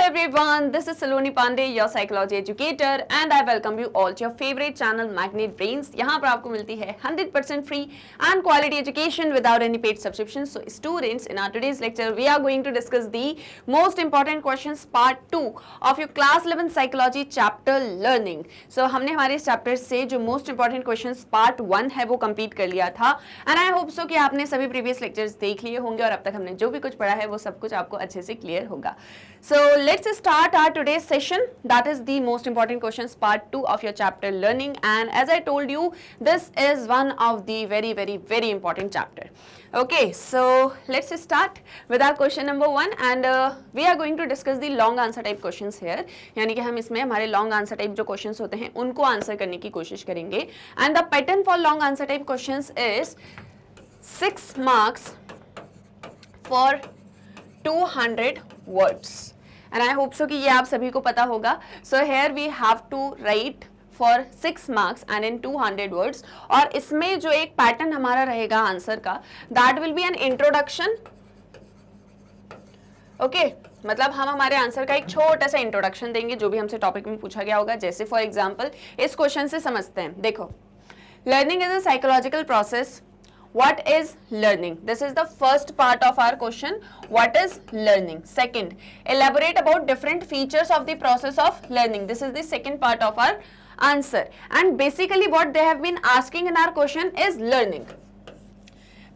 everyone, this is Saloni Pandey, your psychology educator, and I welcome you all to your favorite channel Magnet Brains. यहाँ पर आपको मिलती है 100% free and quality education without any paid subscription. So students, in our today's lecture, we are going to discuss the most important questions part 2 of your class 11 psychology chapter learning. So हमने हमारे इस chapter से जो most important questions part 1 है वो complete कर लिया था, and I hope so कि आपने सभी previous lectures देख लिए होंगे और अब तक हमने जो भी कुछ पढ़ा है वो सब कुछ आपको अच्छे से clear होगा. So let's start our today's session. That is the most important questions part 2 of your chapter learning, and as I told you, this is one of the very important chapter. Okay, so let's start with our question number 1, and we are going to discuss the long answer type questions here. यानी कि हम इसमें हमारे long answer type जो questions होते हैं उनको answer करने की कोशिश करेंगे. And the pattern for long answer type questions is 6 marks for 200 words. And I hope so कि ये आप सभी को पता होगा. So here we have to write for 6 marks and in 200 words. और इसमें जो एक पैटर्न हमारा रहेगा आंसर का, that will be an introduction. Okay, मतलब हम हमारे आंसर का एक छोटा सा इंट्रोडक्शन देंगे जो भी हमसे टॉपिक में पूछा गया होगा. जैसे फॉर एग्जाम्पल इस क्वेश्चन से समझते हैं. देखो, learning is a psychological process. What is learning? This is the first part of our question. What is learning? Second, elaborate about different features of the process of learning. This is the second part of our answer. And basically what they have been asking in our question is learning.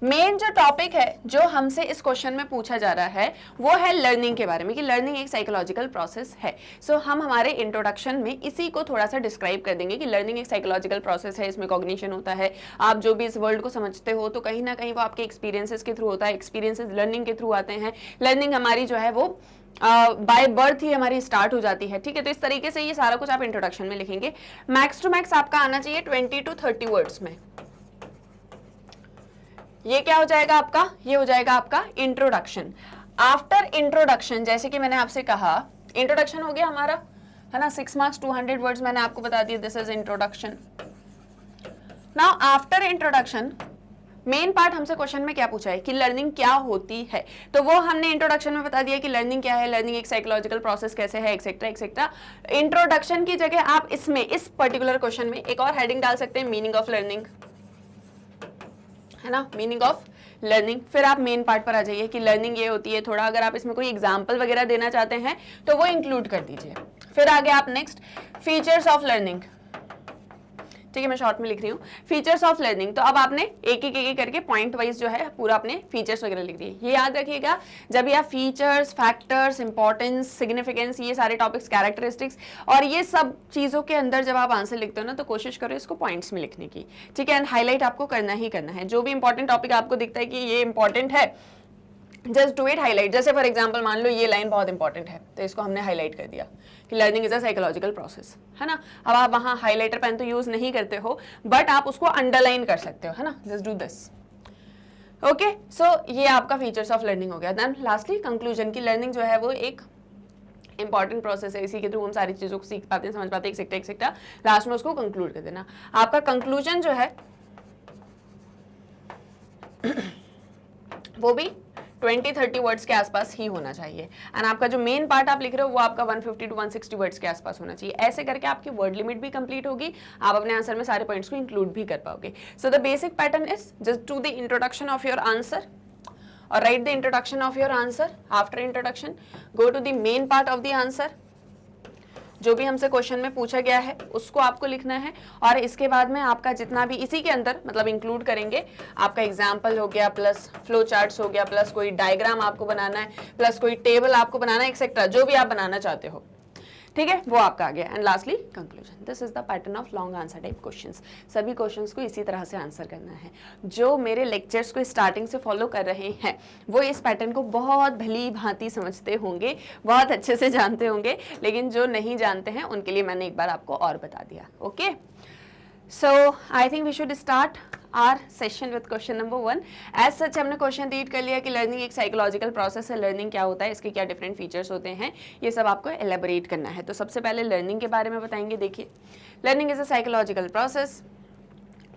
Main जो topic है जो हमसे इस question में पूछा जा रहा है वो है लर्निंग के बारे में, कि लर्निंग एक साइकोलॉजिकल प्रोसेस है. सो हम हमारे इंट्रोडक्शन में इसी को थोड़ा सा डिस्क्राइब कर देंगे कि लर्निंग एक साइकोलॉजिकल प्रोसेस है, इसमें कॉग्निशन होता है. आप जो भी इस वर्ल्ड को समझते हो तो कहीं ना कहीं वो आपके एक्सपीरियंसेस के थ्रू होता है, एक्सपीरियंसेस लर्निंग के थ्रू आते हैं. लर्निंग हमारी जो है वो बाय बर्थ ही हमारी स्टार्ट हो जाती है. ठीक है, तो इस तरीके से ये सारा कुछ आप इंट्रोडक्शन में लिखेंगे. मैक्स टू मैक्स आपका आना चाहिए 20 to 30 वर्ड्स में. ये क्या हो जाएगा आपका? ये हो जाएगा आपका इंट्रोडक्शन. आफ्टर इंट्रोडक्शन, जैसे कि मैंने आपसे कहा, इंट्रोडक्शन हो गया हमारा, है ना. 6 marks 200 वर्ड्स मैंने आपको बता दिया. This is introduction. Now after introduction main part हमसे क्वेश्चन में क्या पूछा है कि लर्निंग क्या होती है, तो वो हमने इंट्रोडक्शन में बता दिया कि लर्निंग क्या है, लर्निंग एक साइकोलॉजिकल प्रोसेस कैसे है, एक्सेट्रा एक्सेट्रा. इंट्रोडक्शन की जगह आप इसमें इस पर्टिकुलर क्वेश्चन में एक और हेडिंग डाल सकते हैं, मीनिंग ऑफ लर्निंग, है ना, मीनिंग ऑफ लर्निंग. फिर आप मेन पार्ट पर आ जाइए कि लर्निंग ये होती है. थोड़ा अगर आप इसमें कोई एग्जांपल वगैरह देना चाहते हैं तो वो इंक्लूड कर दीजिए. फिर आगे आप नेक्स्ट फीचर्स ऑफ लर्निंग. ठीक है, मैं शॉर्ट में लिख रही हूँ फीचर्स ऑफ लर्निंग. तो अब आपने एक एक करके पॉइंट वाइज जो है पूरा अपने फीचर्स वगैरह लिख दिए. ये याद रखिएगा, जब ये आप फीचर्स, फैक्टर्स, इंपॉर्टेंस, सिग्निफिकेंस, ये सारे टॉपिक्स, कैरेक्टरिस्टिक्स और ये सब चीज़ों के अंदर जब आप आंसर लिखते हो ना तो कोशिश करो इसको पॉइंट्स में लिखने की. ठीक है, एंड हाईलाइट आपको करना ही करना है. जो भी इंपॉर्टेंट टॉपिक आपको दिखता है कि ये इंपॉर्टेंट है, जस्ट डू इट हाईलाइट. जैसे फॉर एग्जाम्पल मान लो ये लाइन बहुत इंपॉर्टेंट है तो इसको हमने हाईलाइट कर दिया कि learning is a psychological process, है ना. अब आप वहाँ हाईलाइटर पेन तो यूज नहीं करते हो बट आप उसको अंडरलाइन कर सकते हो, है ना. Just do this. ओके, सो ये आपका फीचर्स ऑफ लर्निंग हो गया. देन लास्टली कंक्लूजन, की लर्निंग जो है वो एक इंपॉर्टेंट प्रोसेस है, इसी के थ्रू हम सारी चीज़ों को सीख पाते हैं, समझ पाते हैं, एक्सेट्रा एक्सेट्रा. लास्ट में उसको कंक्लूड कर देना. आपका कंक्लूजन जो है वो भी 20-30 वर्ड्स के आसपास ही होना चाहिए. एंड आपका जो मेन पार्ट आप लिख रहे हो वो आपका 150 to 160 वर्ड्स के आसपास होना चाहिए. ऐसे करके आपकी वर्ड लिमिट भी कंप्लीट होगी, आप अपने आंसर में सारे पॉइंट्स को इंक्लूड भी कर पाओगे. So the basic pattern is just do the introduction of your answer और write the introduction of your answer. After introduction go to the main part of the answer. जो भी हमसे क्वेश्चन में पूछा गया है उसको आपको लिखना है और इसके बाद में आपका जितना भी इसी के अंदर मतलब इंक्लूड करेंगे, आपका एग्जाम्पल हो गया, प्लस फ्लो चार्ट्स हो गया, प्लस कोई डायग्राम आपको बनाना है, प्लस कोई टेबल आपको बनाना है, एक्सेट्रा जो भी आप बनाना चाहते हो. ठीक है, वो आपका आ गया. And lastly conclusion. This is the pattern of long answer type questions. सभी क्वेश्चंस को इसी तरह से आंसर करना है. जो मेरे लेक्चर्स को स्टार्टिंग से फॉलो कर रहे हैं वो इस पैटर्न को बहुत भली भांति समझते होंगे, बहुत अच्छे से जानते होंगे, लेकिन जो नहीं जानते हैं उनके लिए मैंने एक बार आपको और बता दिया. Okay, so I think we should start our session with question number 1. As such हमने क्वेश्चन रीड कर लिया कि लर्निंग एक साइकोलॉजिकल प्रोसेस है, लर्निंग क्या होता है, इसके क्या डिफरेंट फीचर्स होते हैं, ये सब आपको एलेबोरेट करना है. तो सबसे पहले लर्निंग के बारे में बताएंगे. देखिए, learning is a psychological process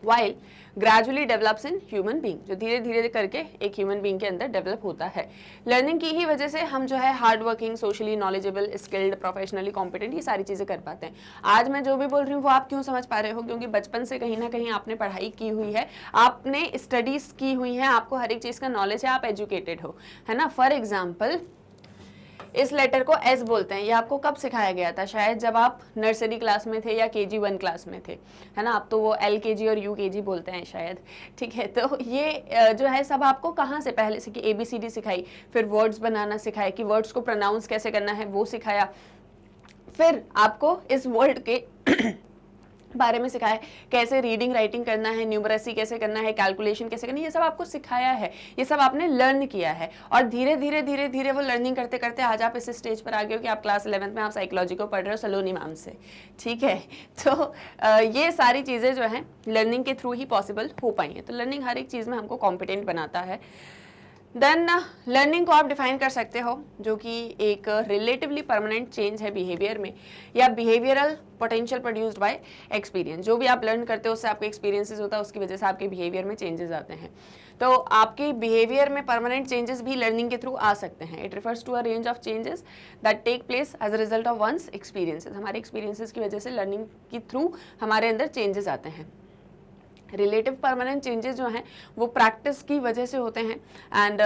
while gradually develops in human being, जो धीरे धीरे करके एक ह्यूमन बीइंग के अंदर डेवलप होता है। लर्निंग की ही वजह से हम जो है hard working, socially knowledgeable, skilled, professionally competent, ये सारी चीज़ें कर पाते हैं। आज मैं जो भी बोल रही हूँ वो आप क्यों समझ पा रहे हो? क्योंकि बचपन से कहीं ना कहीं आपने पढ़ाई की हुई है, आपने स्टडीज़ की हुई है, आपको हर एक चीज़ का नॉलेज है, आप एजुकेटेड हो, है ना। फॉर एग्जाम्पल इस लेटर को एस बोलते हैं, ये आपको कब सिखाया गया था? शायद जब आप नर्सरी क्लास में थे या KG1 क्लास में थे, है ना। अब तो वो LKG और UKG बोलते हैं शायद, ठीक है। तो ये जो है सब आपको कहाँ से पहले से कि ABCD सिखाई, फिर वर्ड्स बनाना सिखाए, कि वर्ड्स को प्रोनाउंस कैसे करना है वो सिखाया, फिर आपको इस वर्ड के बारे में सिखाया, कैसे रीडिंग राइटिंग करना है, न्यूमरेसी कैसे करना है, कैलकुलेशन कैसे करनी है, ये सब आपको सिखाया है, ये सब आपने लर्न किया है। और धीरे धीरे धीरे धीरे वो लर्निंग करते करते आज आप इस स्टेज पर आ गए हो कि आप क्लास 11th में आप साइकोलॉजी को पढ़ रहे हो सलोनी मैम से, ठीक है। तो ये सारी चीज़ें जो हैं लर्निंग के थ्रू ही पॉसिबल हो पाई हैं। तो लर्निंग हर एक चीज़ में हमको कॉम्पिटेंट बनाता है। देन लर्निंग को आप डिफाइन कर सकते हो जो कि एक रिलेटिवली परमानेंट चेंज है बिहेवियर में, या behavioural potential produced by experience. जो भी आप लर्न करते हो उससे आपके एक्सपीरियंसेस होता है, उसकी वजह से आपके बिहेवियर में चेंजेस आते हैं। तो आपके बिहेवियर में परमानेंट चेंजेस भी लर्निंग के थ्रू आ सकते हैं। It refers to a range of changes that take place as a result of one's experiences. हमारे एक्सपीरियंसेस की वजह से लर्निंग के थ्रू हमारे अंदर चेंजेस आते हैं। रिलेटिव परमानेंट चेंजेस जो हैं वो प्रैक्टिस की वजह से होते हैं, and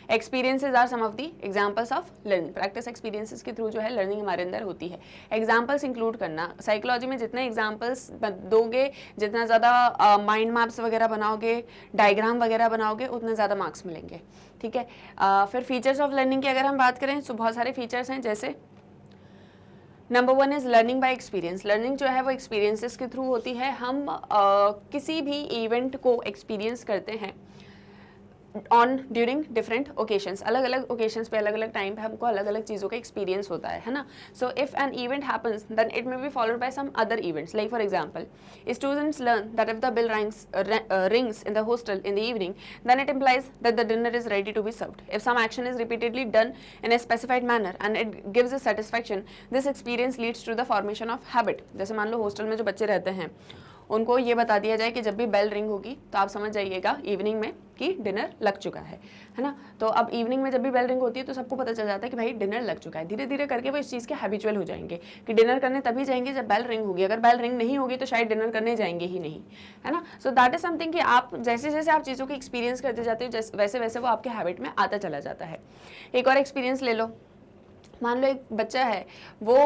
experiences are some of the examples of learning. Practice experiences के थ्रू जो है लर्निंग हमारे अंदर होती है। एग्जांपल्स इंक्लूड करना, साइकोलॉजी में जितने एग्जांपल्स दोगे, जितना ज़्यादा माइंड मैप्स वगैरह बनाओगे, डायग्राम वगैरह बनाओगे, उतने ज़्यादा मार्क्स मिलेंगे, ठीक है। फिर फीचर्स ऑफ लर्निंग की अगर हम बात करें तो बहुत सारे फीचर्स हैं, जैसे number 1 is learning by experience. Learning जो है वो एक्सपीरियंसेस के थ्रू होती है। हम किसी भी इवेंट को एक्सपीरियंस करते हैं ऑन ड्यूरिंग डिफरेंट ओकेशंस, अलग अलग ओकेशंस पे, अलग अलग टाइम पे हमको अलग अलग चीज़ों का एक्सपीरियंस होता है ना। So if an event happens then it may be followed by some other events, like for example students learn that if the bell rings in the hostel in the evening, then it implies that the dinner is ready to be served. If some action is repeatedly done in a specified manner and it gives a satisfaction, this experience leads to the formation of habit. जैसे मान लो hostel में जो बच्चे रहते हैं उनको ये बता दिया जाए कि जब भी बेल रिंग होगी तो आप समझ जाइएगा इवनिंग में कि डिनर लग चुका है ना। तो अब इवनिंग में जब भी बेल रिंग होती है तो सबको पता चल जाता है कि भाई डिनर लग चुका है। धीरे धीरे करके वो इस चीज़ के हैबिचुअल हो जाएंगे कि डिनर करने तभी जाएंगे जब बेल रिंग होगी, अगर बेल रिंग नहीं होगी तो शायद डिनर करने जाएंगे ही नहीं, है ना। सो दैट इज समथिंग कि आप जैसे जैसे आप चीज़ों को एक्सपीरियंस करते जाते हो वैसे वैसे वो आपके हैबिट में आता चला जाता है। एक और एक्सपीरियंस ले लो, मान लो एक बच्चा है वो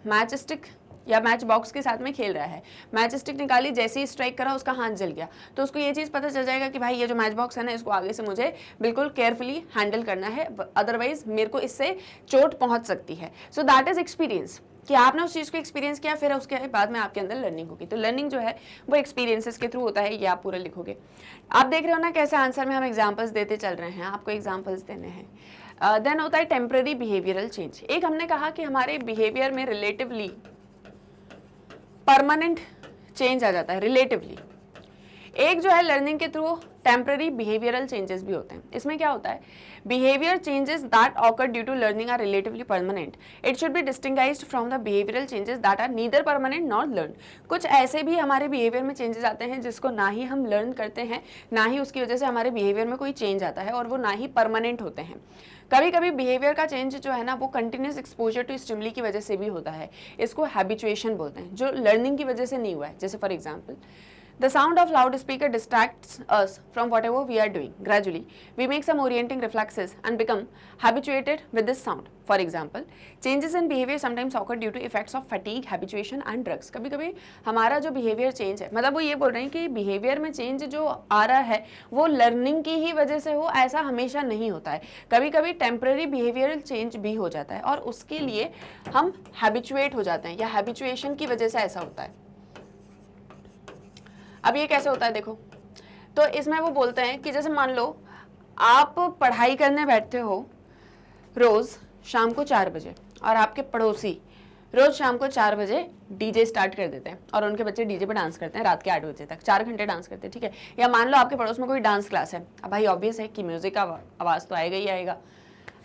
मैच स्टिक या मैच बॉक्स के साथ में खेल रहा है, मैच स्टिक निकाली, जैसे ही स्ट्राइक करा उसका हाथ जल गया, तो उसको ये चीज़ पता चल जाएगा कि भाई ये जो मैच बॉक्स है ना इसको आगे से मुझे बिल्कुल केयरफुली हैंडल करना है, अदरवाइज मेरे को इससे चोट पहुंच सकती है। सो दैट इज एक्सपीरियंस कि आपने उस चीज़ को एक्सपीरियंस किया, फिर उसके बाद में आपके अंदर लर्निंग होगी। तो लर्निंग जो है वो एक्सपीरियंसेस के थ्रू होता है, ये आप पूरा लिखोगे। आप देख रहे हो ना कैसे आंसर में हम एग्जाम्पल्स देते चल रहे हैं, आपको एग्जाम्पल्स देने हैं। देन होता है टेम्पररी बिहेवियरल चेंज। एक हमने कहा कि हमारे बिहेवियर में रिलेटिवली परमानेंट चेंज आ जाता है, रिलेटिवली। एक जो है लर्निंग के थ्रू टेम्पररी बिहेवियरल चेंजेस भी होते हैं। इसमें क्या होता है, behaviour changes that occur due to learning are relatively permanent. It should be distinguished from the behavioural changes that are neither permanent nor learn. कुछ ऐसे भी हमारे बिहेवियर में चेंजेस आते हैं जिसको ना ही हम लर्न करते हैं, ना ही उसकी वजह से हमारे बिहेवियर में कोई चेंज आता है, और वो ना ही परमानेंट होते हैं। कभी कभी बिहेवियर का चेंज जो है ना वो कंटिन्यूस एक्सपोजर टू स्टिमुली की वजह से भी होता है, इसको हैबिचुएशन बोलते हैं, जो लर्निंग की वजह से नहीं हुआ है। जैसे for example the sound of loudspeaker distracts us from whatever we are doing. Gradually we make some orienting reflexes and become habituated with this sound. For example, changes in behavior sometimes occur due to effects of fatigue, habituation and drugs. कभी कभी हमारा जो behaviour change है, मतलब वो ये बोल रहे हैं कि बिहेवियर में चेंज जो आ रहा है वो लर्निंग की ही वजह से हो, ऐसा हमेशा नहीं होता है। कभी कभी टेम्पररी बिहेवियरल चेंज भी हो जाता है और उसके लिए हम हैबिचुएट हो जाते हैं, या हैबिचुएशन की वजह से ऐसा होता है। अब ये कैसे होता है देखो, तो इसमें वो बोलते हैं कि जैसे मान लो आप पढ़ाई करने बैठते हो रोज़ शाम को 4 बजे, और आपके पड़ोसी रोज़ शाम को 4 बजे डीजे स्टार्ट कर देते हैं और उनके बच्चे डीजे पे डांस करते हैं रात के 8 बजे तक, 4 घंटे डांस करते हैं, ठीक है। या मान लो आपके पड़ोस में कोई डांस क्लास है, अब भाई ऑब्वियस है कि म्यूज़िक का आवाज़ तो आएगा ही आएगा।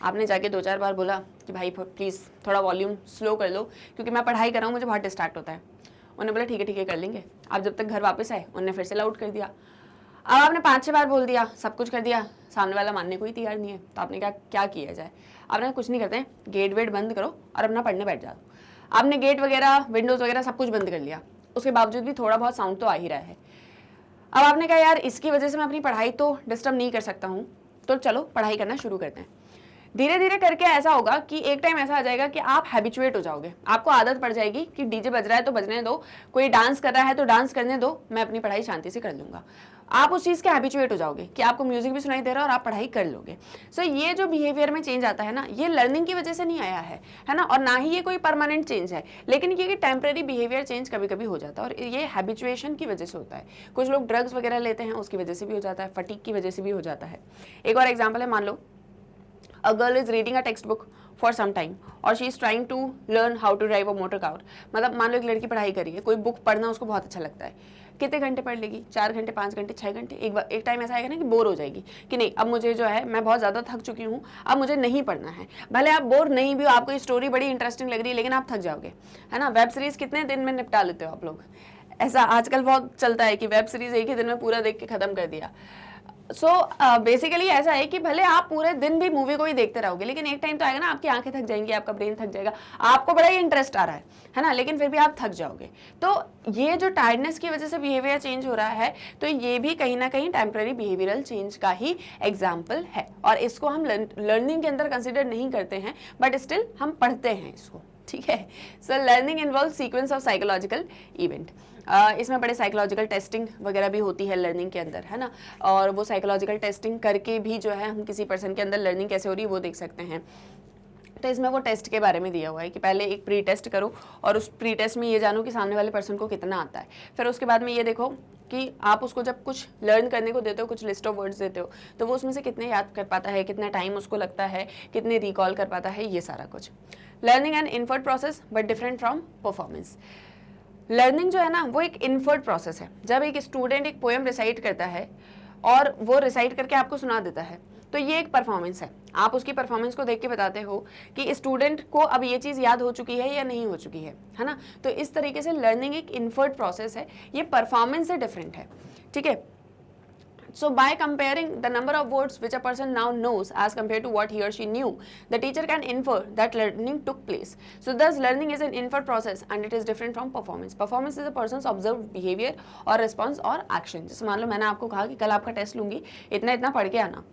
आपने जाके 2-4 बार बोला कि भाई प्लीज़ थोड़ा वॉल्यूम स्लो कर लो क्योंकि मैं पढ़ाई कर रहा हूँ, मुझे बहुत डिस्ट्रैक्ट होता है। उन्होंने बोला ठीक है कर लेंगे। आप जब तक घर वापस आए उन्होंने फिर से लाउड कर दिया। अब आपने 5-6 बार बोल दिया, सब कुछ कर दिया, सामने वाला मानने को ही तैयार नहीं है, तो आपने क्या किया जाए? आपने कुछ नहीं करते हैं, गेट वेट बंद करो और अपना पढ़ने बैठ जाओ। आपने गेट वगैरह विंडोज़ वगैरह सब कुछ बंद कर लिया, उसके बावजूद भी थोड़ा बहुत साउंड तो आ ही रहा है। अब आपने कहा यार इसकी वजह से मैं अपनी पढ़ाई तो डिस्टर्ब नहीं कर सकता हूँ, तो चलो पढ़ाई करना शुरू करते हैं। धीरे धीरे करके ऐसा होगा कि एक टाइम ऐसा आ जाएगा कि आप हैबिचुएट हो जाओगे, आपको आदत पड़ जाएगी कि डीजे बज रहा है तो बजने दो, कोई डांस कर रहा है तो डांस करने दो, मैं अपनी पढ़ाई शांति से कर लूँगा। आप उस चीज़ के हैबिचुएट हो जाओगे कि आपको म्यूजिक भी सुनाई दे रहा है और आप पढ़ाई कर लोगे। सो ये जो बिहेवियर में चेंज आता है ना, ये लर्निंग की वजह से नहीं आया है ना, और ना ही ये कोई परमानेंट चेंज है, लेकिन ये टेम्परेरी बिहेवियर चेंज कभी कभी हो जाता है, और ये हैबिचुएशन की वजह से होता है। कुछ लोग ड्रग्स वगैरह लेते हैं, उसकी वजह से भी हो जाता है, फटीक की वजह से भी हो जाता है। एक और एग्जाम्पल है, मान लो a girl is reading a textbook for some time और she is trying to learn how to drive a motor car। मतलब मान लो एक लड़की पढ़ाई कर रही है, कोई बुक पढ़ना उसको बहुत अच्छा लगता है, कितने घंटे पढ़ लेगी? 4 घंटे, 5 घंटे, 6 घंटे। एक टाइम ऐसा आएगा ना कि बोर हो जाएगी कि नहीं, अब मुझे जो है मैं बहुत ज़्यादा थक चुकी हूँ, अब मुझे नहीं पढ़ना है। भले आप बोर नहीं भी हो, आपको ये स्टोरी बड़ी इंटरेस्टिंग लग रही है, लेकिन आप थक जाओगे, है ना। वेब सीरीज़ कितने दिन में निपटा लेते हो आप लोग? ऐसा आजकल बहुत चलता है कि वेब सीरीज़ एक ही दिन में पूरा देख के ख़त्म कर दिया। सो बेसिकली ऐसा है कि भले आप पूरे दिन भी मूवी को ही देखते रहोगे, लेकिन एक टाइम तो आएगा ना आपकी आंखें थक जाएंगी, आपका ब्रेन थक जाएगा, आपको बड़ा ही इंटरेस्ट आ रहा है ना, लेकिन फिर भी आप थक जाओगे। तो ये जो टायर्डनेस की वजह से बिहेवियर चेंज हो रहा है, तो ये भी कहीं ना कहीं टेम्पररी बिहेवियरल चेंज का ही एग्जाम्पल है, और इसको हम लर्निंग के अंदर कंसिडर नहीं करते हैं, बट स्टिल हम पढ़ते हैं इसको, ठीक है। So learning involve sequence of psychological event. इसमें बड़े साइकोलॉजिकल टेस्टिंग वगैरह भी होती है लर्निंग के अंदर, है ना, और वो साइकोलॉजिकल टेस्टिंग करके भी जो है हम किसी पर्सन के अंदर लर्निंग कैसे हो रही है वो देख सकते हैं। तो इसमें वो टेस्ट के बारे में दिया हुआ है कि पहले एक प्री टेस्ट करो और उस प्री टेस्ट में ये जानो कि सामने वाले पर्सन को कितना आता है। फिर उसके बाद में ये देखो कि आप उसको जब कुछ लर्न करने को देते हो, कुछ लिस्ट ऑफ वर्ड्स देते हो, तो वो उसमें से कितने याद कर पाता है, कितना टाइम उसको लगता है, कितने रिकॉल कर पाता है, ये सारा कुछ। Learning and inferred process but different from performance. Learning जो है ना वो एक इन्फर्ड प्रोसेस है। जब एक स्टूडेंट एक पोएम रिसाइट करता है और वो रिसाइट करके आपको सुना देता है, तो ये एक परफॉर्मेंस है। आप उसकी परफॉर्मेंस को देख के बताते हो कि स्टूडेंट को अब ये चीज़ याद हो चुकी है या नहीं हो चुकी है ना। तो इस तरीके से लर्निंग एक इन्फर्ड प्रोसेस है, ये परफॉर्मेंस से डिफरेंट है, ठीक है। So by comparing the number of words which a person now knows as compared to what he or she knew, the teacher can infer that learning took place. So thus learning is an inferred process and it is different from performance. Performance is a person's observed behavior or response or action. जैसे मान लो मैंने आपको कहा कि कल आपका test लूंगी, इतना इतना पढ़ के आना।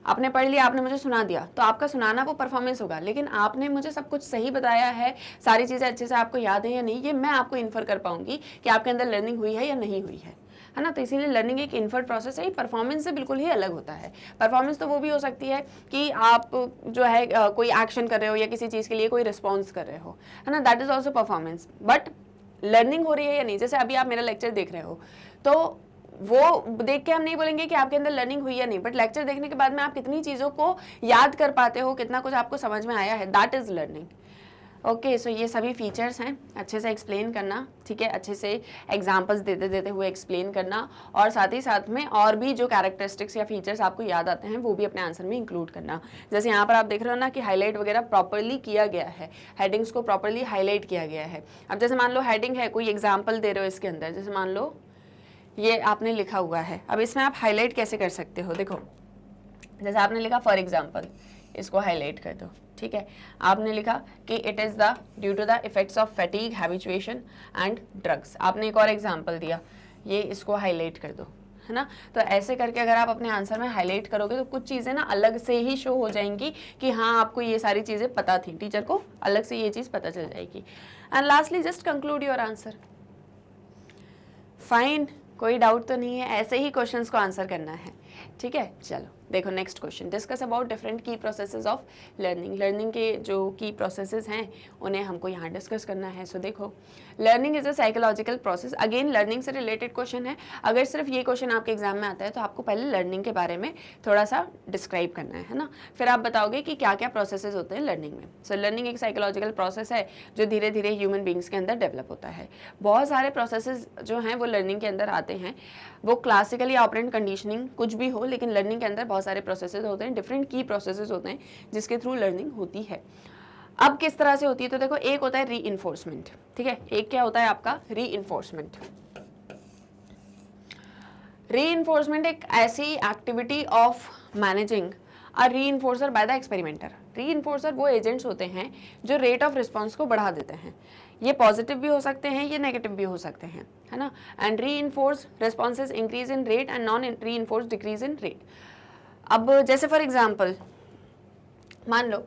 आपने पढ़ लिया, आपने मुझे सुना दिया, तो आपका सुनाना वो परफॉर्मेंस होगा, लेकिन आपने मुझे सब कुछ सही बताया है, सारी चीज़ें अच्छे से आपको याद है या नहीं, ये मैं आपको इन्फर कर पाऊंगी कि आपके अंदर लर्निंग हुई है या नहीं हुई है ना। तो इसीलिए लर्निंग एक इन्फर्ड प्रोसेस है, परफॉर्मेंस से बिल्कुल ही अलग होता है। परफॉर्मेंस तो वो भी हो सकती है कि आप जो है कोई एक्शन कर रहे हो या किसी चीज़ के लिए कोई रिस्पॉन्स कर रहे हो, है ना, that is also performance. But learning हो रही है या नहीं, जैसे अभी आप मेरा लेक्चर देख रहे हो, तो वो देख के हम नहीं बोलेंगे कि आपके अंदर लर्निंग हुई या नहीं, बट लेक्चर देखने के बाद में आप कितनी चीज़ों को याद कर पाते हो, कितना कुछ आपको समझ में आया है, दैट इज लर्निंग। ओके, सो ये सभी फीचर्स हैं, अच्छे से एक्सप्लेन करना, ठीक है, अच्छे से एग्जांपल्स देते देते हुए एक्सप्लेन करना, और साथ ही साथ में और भी जो कैरेक्टरिस्टिक्स या फीचर्स आपको याद आते हैं वो भी अपने आंसर में इंक्लूड करना। जैसे यहाँ पर आप देख रहे हो ना कि हाईलाइट वगैरह प्रॉपरली किया गया है, हेडिंग्स को प्रॉपरली हाईलाइट किया गया है। अब जैसे मान लो हेडिंग है, कोई एग्जाम्पल दे रहे हो इसके अंदर, जैसे मान लो ये आपने लिखा हुआ है, अब इसमें आप हाईलाइट कैसे कर सकते हो, देखो जैसे आपने लिखा फॉर एग्जाम्पल, इसको हाईलाइट कर दो, ठीक है। आपने लिखा कि it is the due to the effects of fatigue, habituation and drugs. आपने एक और एग्जाम्पल दिया, ये इसको हाईलाइट कर दो, है ना। तो ऐसे करके अगर आप अपने आंसर में हाईलाइट करोगे तो कुछ चीज़ें ना अलग से ही शो हो जाएंगी कि हाँ आपको ये सारी चीज़ें पता थी, टीचर को अलग से ये चीज़ पता चल जाएगी। And lastly just conclude your answer. Fine, कोई डाउट तो नहीं है, ऐसे ही क्वेश्चंस को आंसर करना है, ठीक है। चलो देखो next question, discuss about different की प्रोसेसेस ऑफ लर्निंग। लर्निंग के जो की प्रोसेसेस हैं उन्हें हमको यहाँ डिस्कस करना है। सो देखो, learning is a psychological process. Again learning से रिलेटेड क्वेश्चन है। अगर सिर्फ ये क्वेश्चन आपके एग्जाम में आता है तो आपको पहले लर्निंग के बारे में थोड़ा सा डिस्क्राइब करना है ना, फिर आप बताओगे कि क्या क्या प्रोसेसेस होते हैं लर्निंग में। सो लर्निंग एक साइकोलॉजिकल प्रोसेस है जो धीरे धीरे ह्यूमन बींग्स के अंदर डेवलप होता है। बहुत सारे प्रोसेसेस जो हैं वो लर्निंग के अंदर आते हैं, वो क्लासिकल या ऑपरेंट कंडीशनिंग कुछ भी हो, लेकिन लर्निंग के अंदर बहुत सारे प्रोसेसेस होते हैं, डिफरेंट की प्रोसेसेस होते हैं जिसके थ्रू लर्निंग होती है। अब किस तरह से होती है, तो देखो एक होता है रीइंफोर्समेंट, ठीक है, एक क्या होता है आपका रीइंफोर्समेंट। रीइंफोर्समेंट एक ऐसी activity of managing a reinforcer by the experimenter. Reinforcer वो एजेंट्स होते हैं जो रेट ऑफ रिस्पॉन्स को बढ़ा देते हैं। ये पॉजिटिव भी हो सकते हैं, ये नेगेटिव भी हो सकते हैं, है ना। And reinforce responses increase in rate and non reinforce decrease in rate. अब जैसे फॉर एग्जाम्पल मान लो,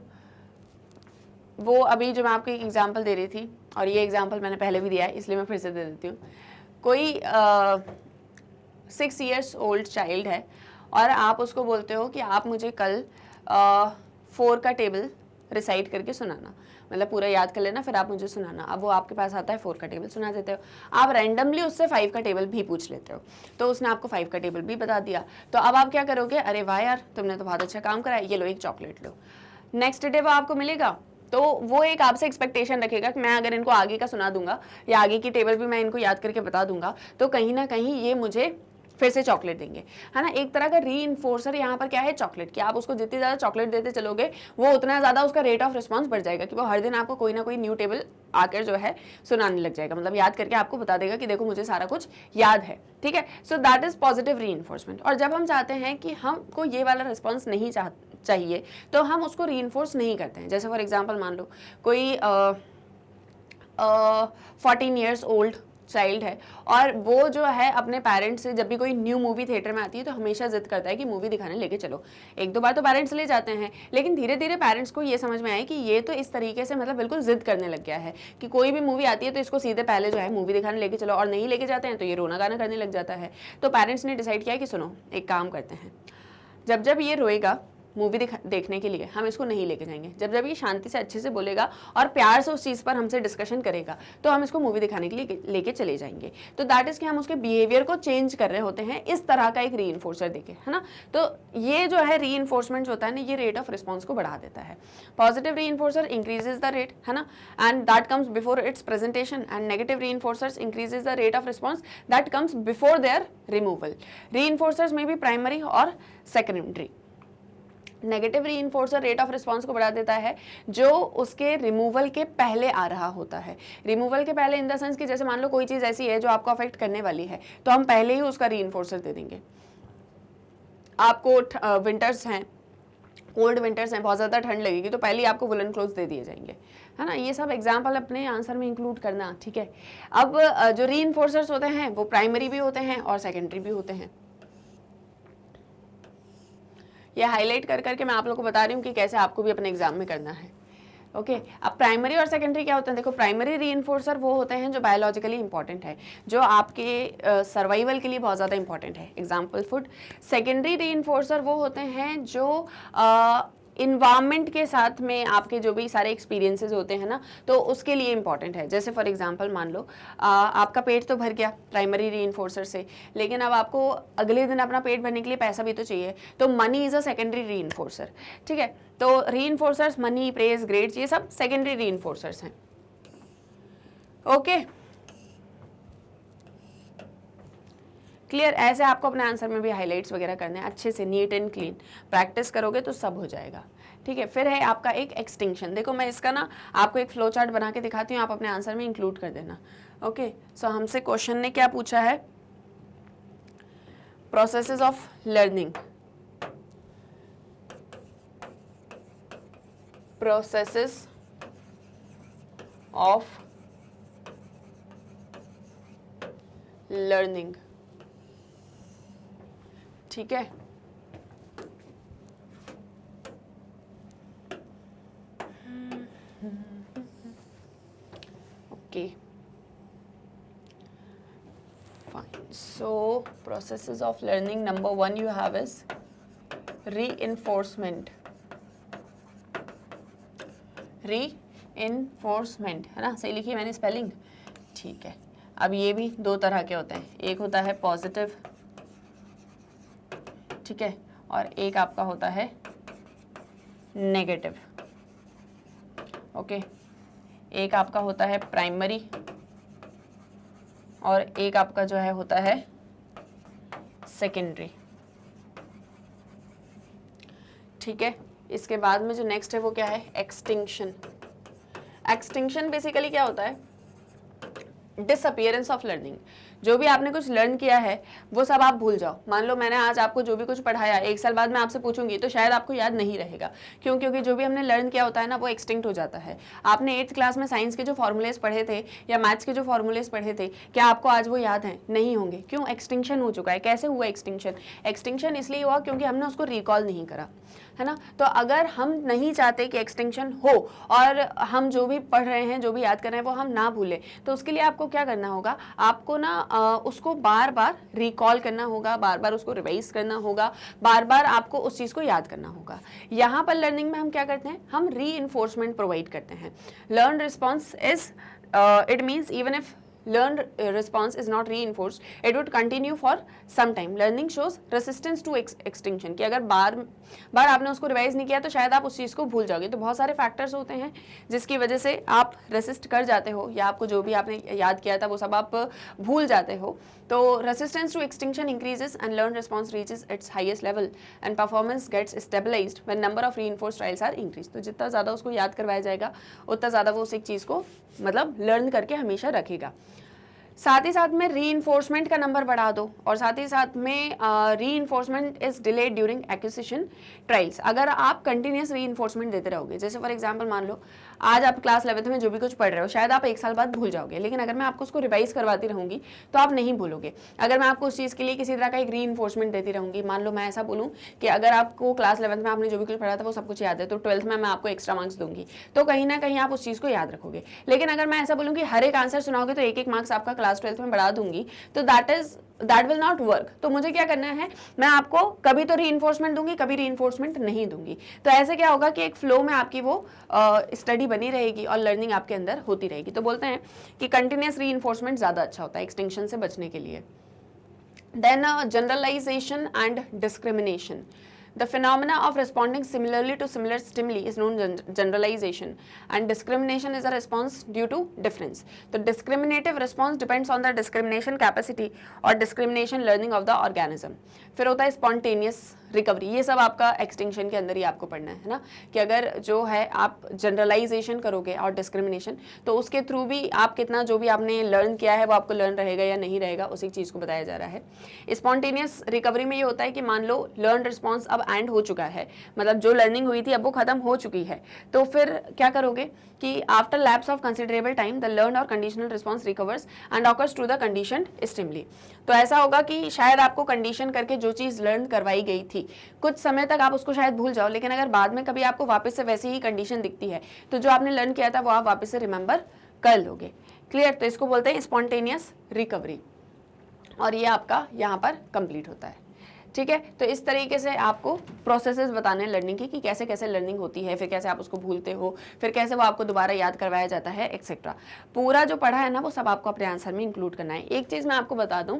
वो अभी जो मैं आपको एक एग्जाम्पल दे रही थी, और ये एग्जाम्पल मैंने पहले भी दिया है इसलिए मैं फिर से दे देती हूँ। कोई 6 years ओल्ड चाइल्ड है और आप उसको बोलते हो कि आप मुझे कल 4 का टेबल रिसाइट करके सुनाना, मतलब पूरा याद कर लेना फिर आप मुझे सुनाना। अब वो आपके पास आता है, 4 का टेबल सुना देते हो। आप रैंडमली उससे 5 का टेबल भी पूछ लेते हो, तो उसने आपको 5 का टेबल भी बता दिया। तो अब आप क्या करोगे, अरे वाह यार तुमने तो बहुत अच्छा काम करा है, ये लो एक चॉकलेट लो। नेक्स्ट डे वो आपको मिलेगा तो वो एक आपसे एक्सपेक्टेशन रखेगा कि मैं अगर इनको आगे का सुना दूंगा या आगे की टेबल भी मैं इनको याद करके बता दूंगा तो कहीं ना कहीं ये मुझे फिर से चॉकलेट देंगे, है ना। एक तरह का रीइंफोर्सर यहाँ पर क्या है, चॉकलेट, कि आप उसको जितनी ज़्यादा चॉकलेट देते चलोगे वो उतना ज़्यादा उसका रेट ऑफ रिस्पॉन्स बढ़ जाएगा, कि वो हर दिन आपको कोई ना कोई न्यू टेबल आकर जो है सुनाने लग जाएगा, मतलब याद करके आपको बता देगा कि देखो मुझे सारा कुछ याद है, ठीक है। सो दैट इज पॉजिटिव रीइंफोर्समेंट। और जब हम चाहते हैं कि हमको ये वाला रिस्पॉन्स नहीं चाहिए तो हम उसको रीइंफोर्स नहीं करते हैं। जैसे फॉर एग्जाम्पल मान लो कोई 14 years ओल्ड चाइल्ड है और वो जो है अपने पेरेंट्स से जब भी कोई न्यू मूवी थिएटर में आती है तो हमेशा जिद करता है कि मूवी दिखाने लेके चलो। एक दो बार तो पेरेंट्स ले जाते हैं, लेकिन धीरे धीरे पेरेंट्स को ये समझ में आया कि ये तो इस तरीके से मतलब बिल्कुल जिद करने लग गया है कि कोई भी मूवी आती है तो इसको सीधे पहले जो है मूवी दिखाने लेके चलो, और नहीं लेके जाते हैं तो ये रोना गाना करने लग जाता है। तो पेरेंट्स ने डिसाइड किया कि सुनो एक काम करते हैं, जब जब ये रोएगा मूवी देखने के लिए हम इसको नहीं लेके जाएंगे, जब जब ये शांति से अच्छे से बोलेगा और प्यार से उस चीज़ पर हमसे डिस्कशन करेगा तो हम इसको मूवी दिखाने के लिए लेके चले जाएंगे। तो दैट इज कि हम उसके बिहेवियर को चेंज कर रहे होते हैं इस तरह का एक रीइंफोर्सर देके, है ना। तो ये जो है रीइंफोर्समेंट होता है ना, ये रेट ऑफ रिस्पॉन्स को बढ़ा देता है। Positive reinforcer increases the rate, है ना, and that comes before its presentation, and negative reinforcers increases the rate of response that comes before their removal. Reinforcers में भी प्राइमरी और secondary. Negative reinforcer rate of response को बढ़ा देता है जो उसके रिमूवल के पहले आ रहा होता है। रिमूवल के पहले इन द सेंस कि जैसे मान लो कोई चीज़ ऐसी है जो आपको अफेक्ट करने वाली है तो हम पहले ही उसका रीइंफोर्सर दे देंगे। आपको विंटर्स हैं, कोल्ड विंटर्स हैं, बहुत ज़्यादा ठंड लगेगी तो पहले ही आपको वुलन क्लोथ्स दे दिए जाएंगे, है ना। ये सब एग्जाम्पल अपने आंसर में इंक्लूड करना, ठीक है। अब जो रीइंफोर्सर्स होते हैं वो प्राइमरी भी होते हैं और सेकेंडरी भी होते हैं। ये हाईलाइट कर करके मैं आप लोगों को बता रही हूँ कि कैसे आपको भी अपने एग्जाम में करना है, ओके। अब प्राइमरी और सेकेंडरी क्या होते हैं, देखो प्राइमरी रीइंफोर्सर वो होते हैं जो बायोलॉजिकली इंपॉर्टेंट है, जो आपके सर्वाइवल के लिए बहुत ज़्यादा इंपॉर्टेंट है, एग्जाम्पल फूड। सेकेंडरी रीइंफोर्सर वो होते हैं जो इन्वायरमेंट के साथ में आपके जो भी सारे एक्सपीरियंसेस होते हैं ना तो उसके लिए इंपॉर्टेंट है। जैसे फॉर एग्जांपल मान लो आपका पेट तो भर गया प्राइमरी रीइंफोर्सर से, लेकिन अब आपको अगले दिन अपना पेट भरने के लिए पैसा भी तो चाहिए, तो मनी इज अ सेकेंडरी रीइंफोर्सर, ठीक है। तो रीइंफोर्सर्स मनी, प्रेज, ग्रेड्स, ये सब सेकेंडरी रीइंफोर्सर्स हैं, ओके। क्लियर। ऐसे आपको अपने आंसर में भी हाइलाइट्स वगैरह करने हैं अच्छे से, नीट एंड क्लीन प्रैक्टिस करोगे तो सब हो जाएगा, ठीक है। फिर है आपका एक एक्सटिंक्शन। देखो मैं इसका ना आपको एक फ्लो चार्ट बना के दिखाती हूँ, आप अपने आंसर में इंक्लूड कर देना, ओके। सो हमसे क्वेश्चन ने क्या पूछा है, processes of learning, processes of learning, ठीक है। Okay fine. So processes of learning number 1 you have is reinforcement, reinforcement, है ना, सही लिखी मैंने स्पेलिंग, ठीक है। अब ये भी दो तरह के होते हैं, एक होता है पॉजिटिव, ठीक है, और एक आपका होता है नेगेटिव, ओके। एक आपका होता है प्राइमरी और एक आपका जो है होता है सेकेंडरी, ठीक है। इसके बाद में जो नेक्स्ट है वो क्या है, एक्सटिंक्शन, एक्सटिंक्शन बेसिकली क्या होता है? Disappearance of learning. जो भी आपने कुछ लर्न किया है वो सब आप भूल जाओ। मान लो मैंने आज आपको जो भी कुछ पढ़ाया, 1 साल बाद मैं आपसे पूछूंगी तो शायद आपको याद नहीं रहेगा। क्यों? क्योंकि जो भी हमने लर्न किया होता है ना वो एक्सटिंक्ट हो जाता है। आपने 8th क्लास में साइंस के जो फॉर्मूलेज पढ़े थे या मैथ्स के जो फॉर्मूलेज पढ़े थे, क्या आपको आज वो याद हैं? नहीं होंगे। क्यों? एक्सटिंक्शन हो चुका है। कैसे हुआ एक्सटिंक्शन? एक्सटिंक्शन इसलिए हुआ क्योंकि हमने उसको रिकॉल नहीं करा, है ना। तो अगर हम नहीं चाहते कि एक्सटिंक्शन हो और हम जो भी पढ़ रहे हैं, जो भी याद कर रहे हैं वो हम ना भूलें, तो उसके लिए आपको क्या करना होगा? आपको ना उसको बार बार रिकॉल करना होगा, बार बार उसको रिवाइज करना होगा, बार बार आपको उस चीज़ को याद करना होगा। यहाँ पर लर्निंग में हम क्या करते हैं? हम री इन्फोर्समेंट प्रोवाइड करते हैं। Learn response is it means even if learned response is not reinforced, it would continue for some time. Learning shows resistance to extinction, कि अगर बार बार आपने उसको रिवाइज नहीं किया तो शायद आप उस चीज़ को भूल जाओगे। तो बहुत सारे फैक्टर्स होते हैं जिसकी वजह से आप रेसिस्ट कर जाते हो या आपको जो भी आपने याद किया था वो सब आप भूल जाते हो। तो resistance to extinction increases and learn response reaches its highest level and performance gets stabilised when number of reinforced trials are increase. तो जितना ज़्यादा उसको याद करवाया जाएगा उतना ज़्यादा वो उस एक चीज़ को मतलब लर्न करके हमेशा रखेगा। साथ ही साथ में रीइंफोर्समेंट का नंबर बढ़ा दो और साथ ही साथ में reinforcement is delayed during acquisition trials. अगर आप कंटिन्यूस रीइंफोर्समेंट देते रहोगे, जैसे फॉर एग्जांपल मान लो आज आप क्लास 11th में जो भी कुछ पढ़ रहे हो शायद आप 1 साल बाद भूल जाओगे, लेकिन अगर मैं आपको उसको रिवाइज करवाती रहूंगी तो आप नहीं भूलोगे। अगर मैं आपको उस चीज़ के लिए किसी तरह का एक रीइंफोर्समेंट देती रहूंगी, मान लो मैं ऐसा बोलूँ कि अगर आपको क्लास 11th में आपने जो भी कुछ पढ़ा था वो सब कुछ याद है तो 12th में मैं आपको एक्स्ट्रा मार्क्स दूंगी, तो कहीं ना कहीं आप उस चीज़ को याद रखोगे। लेकिन अगर मैं ऐसा बोलूँ कि हर एक आंसर सुनाओगे तो 1-1 मार्क्स आपका क्लास 12th में बढ़ा दूंगी, तो दैट विल नॉट वर्क। तो मुझे क्या करना है? मैं आपको कभी तो रीइंफोर्समेंट दूंगी, कभी रीइंफोर्समेंट नहीं दूंगी। तो ऐसे क्या होगा कि एक फ्लो में आपकी वो स्टडी बनी रहेगी और लर्निंग आपके अंदर होती रहेगी। तो बोलते हैं कि कंटिन्यूस रीइंफोर्समेंट ज़्यादा अच्छा होता है एक्सटिंक्शन से बचने के लिए। Then generalisation and discrimination. The phenomena of responding similarly to similar stimuli is known as generalization, and discrimination is a response due to difference. The discriminative response depends on the discrimination capacity or discrimination learning of the organism. फिर होता है spontaneous recovery. ये सब आपका extinction के अंदर ही आपको पढ़ना है ना, कि अगर जो है आप जनरलाइजेशन करोगे और डिस्क्रिमिनेशन तो उसके थ्रू भी आप कितना जो भी आपने लर्न किया है वो आपको लर्न रहेगा या नहीं रहेगा, उसी चीज़ को बताया जा रहा है। स्पॉन्टेनियस रिकवरी में ये होता है कि मान लो लर्न रिस्पॉन्स अब एंड हो चुका है, मतलब जो लर्निंग हुई थी अब वो खत्म हो चुकी है, तो फिर क्या करोगे कि after lapse of considerable time the learn और conditional response recovers and occurs to the conditioned stimuli. तो ऐसा होगा कि शायद आपको कंडीशन करके जो चीज़ लर्न करवाई गई थी कुछ समय तक आप उसको शायद भूल जाओ, लेकिन अगर बाद में कभी आपको वापस से वैसी ही कंडीशन दिखती है तो जो आपने लर्न किया था वो आप वापस से रिमेंबर कर लोगे। क्लियर? तो इसको बोलते हैं स्पॉन्टेनियस रिकवरी और ये आपका यहाँ पर कंप्लीट होता है। ठीक है, तो इस तरीके से आपको प्रोसेसेस बताने हैं लर्निंग की कि कैसे कैसे लर्निंग होती है, फिर कैसे आप उसको भूलते हो, फिर कैसे वो आपको दोबारा याद करवाया जाता है एक्सेट्रा। पूरा जो पढ़ा है ना वो सब आपको अपने आंसर में इंक्लूड करना है। एक चीज़ मैं आपको बता दूं,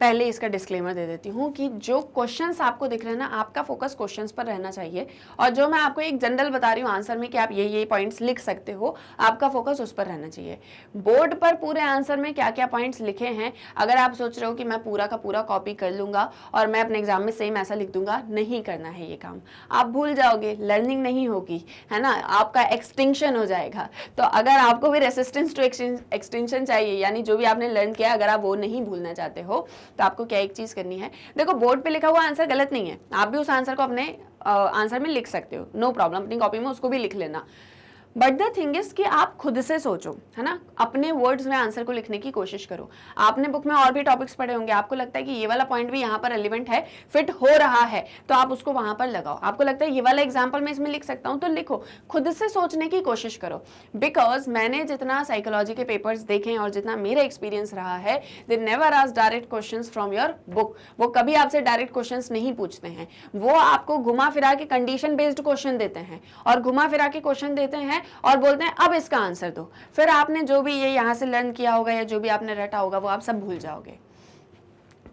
पहले इसका डिस्क्लेमर दे देती हूँ कि जो क्वेश्चंस आपको दिख रहे हैं ना आपका फोकस क्वेश्चंस पर रहना चाहिए, और जो मैं आपको एक जनरल बता रही हूँ आंसर में कि आप ये पॉइंट्स लिख सकते हो, आपका फोकस उस पर रहना चाहिए। बोर्ड पर पूरे आंसर में क्या क्या पॉइंट्स लिखे हैं, अगर आप सोच रहे हो कि मैं पूरा का पूरा कॉपी कर लूँगा और मैं अपने एग्जाम में सेम ऐसा लिख दूंगा, नहीं करना है ये काम। आप भूल जाओगे, लर्निंग नहीं होगी, है ना, आपका एक्सटिंक्शन हो जाएगा। तो अगर आपको भी रेसिस्टेंस टू एक्सटिंक्शन चाहिए, यानी जो भी आपने लर्न किया अगर आप वो नहीं भूलना चाहते हो, तो आपको क्या एक चीज करनी है, देखो बोर्ड पे लिखा हुआ आंसर गलत नहीं है, आप भी उस आंसर को अपने आंसर में लिख सकते हो, नो प्रॉब्लम, अपनी कॉपी में उसको भी लिख लेना। बट द थिंग इज कि आप खुद से सोचो, है ना, अपने वर्ड्स में आंसर को लिखने की कोशिश करो। आपने बुक में और भी टॉपिक्स पढ़े होंगे, आपको लगता है कि ये वाला पॉइंट भी यहाँ पर रेलिवेंट है, फिट हो रहा है, तो आप उसको वहां पर लगाओ। आपको लगता है ये वाला एग्जाम्पल मैं इसमें लिख सकता हूँ, तो लिखो, खुद से सोचने की कोशिश करो। बिकॉज मैंने जितना साइकोलॉजी के पेपर्स देखे और जितना मेरा एक्सपीरियंस रहा है, they never ask direct questions from your book. वो कभी आपसे डायरेक्ट क्वेश्चंस नहीं पूछते हैं, वो आपको घुमा फिरा के कंडीशन बेस्ड क्वेश्चन देते हैं और घुमा फिरा के क्वेश्चन देते हैं और बोलते हैं अब इसका आंसर दो। फिर आपने जो भी ये यहाँ से लर्न किया होगा या जो भी आपने रटा होगा वो आप सब भूल जाओगे।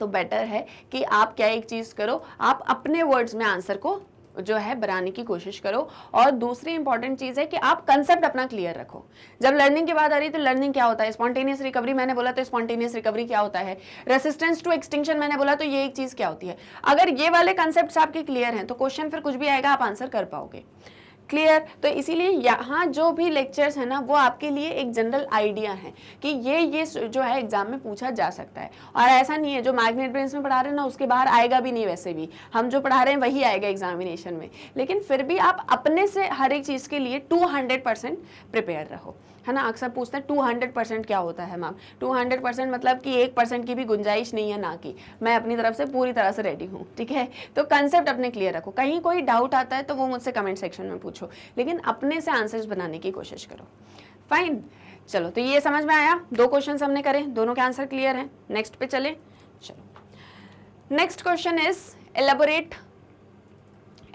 तो बेटर है कि आप क्या एक चीज करो, आप अपने वर्ड्स में आंसर को जो है बनाने की कोशिश करो। और दूसरी इंपॉर्टेंट चीज है कि आप कंसेप्ट अपना क्लियर रखो। जब लर्निंग की बात आ रही है तो लर्निंग क्या होता है, स्पॉन्टेनियस रिकवरी मैंने बोला तो स्पॉन्टेनियस रिकवरी क्या होता है, रेसिस्टेंस टू एक्सटिंक्शन मैंने बोला तो ये एक चीज क्या होती है। अगर ये वाले कंसेप्ट आपके क्लियर हैं तो क्वेश्चन फिर कुछ भी आएगा आप आंसर कर पाओगे। क्लियर। तो इसीलिए यहाँ जो भी लेक्चर्स है ना वो आपके लिए एक जनरल आइडिया है कि ये जो है एग्जाम में पूछा जा सकता है। और ऐसा नहीं है जो मैग्नेट ब्रेन्स में पढ़ा रहे हैं ना उसके बाहर आएगा भी नहीं, वैसे भी हम जो पढ़ा रहे हैं वही आएगा एग्जामिनेशन में, लेकिन फिर भी आप अपने से हर एक चीज़ के लिए 200% प्रिपेयर रहो, है ना। अक्सर पूछते हैं 200% क्या होता है मैम, 200% मतलब कि 1% की भी गुंजाइश नहीं है, ना कि मैं अपनी तरफ से पूरी तरह से रेडी हूँ, ठीक है। तो कंसेप्ट अपने क्लियर रखो, कहीं कोई डाउट आता है तो वो मुझसे कमेंट सेक्शन में पूछो, लेकिन अपने से आंसर्स बनाने की कोशिश करो। फाइन, चलो तो ये समझ में आया, 2 क्वेश्चन हमने करे, दोनों के आंसर क्लियर हैं। नेक्स्ट पे चले, चलो next question is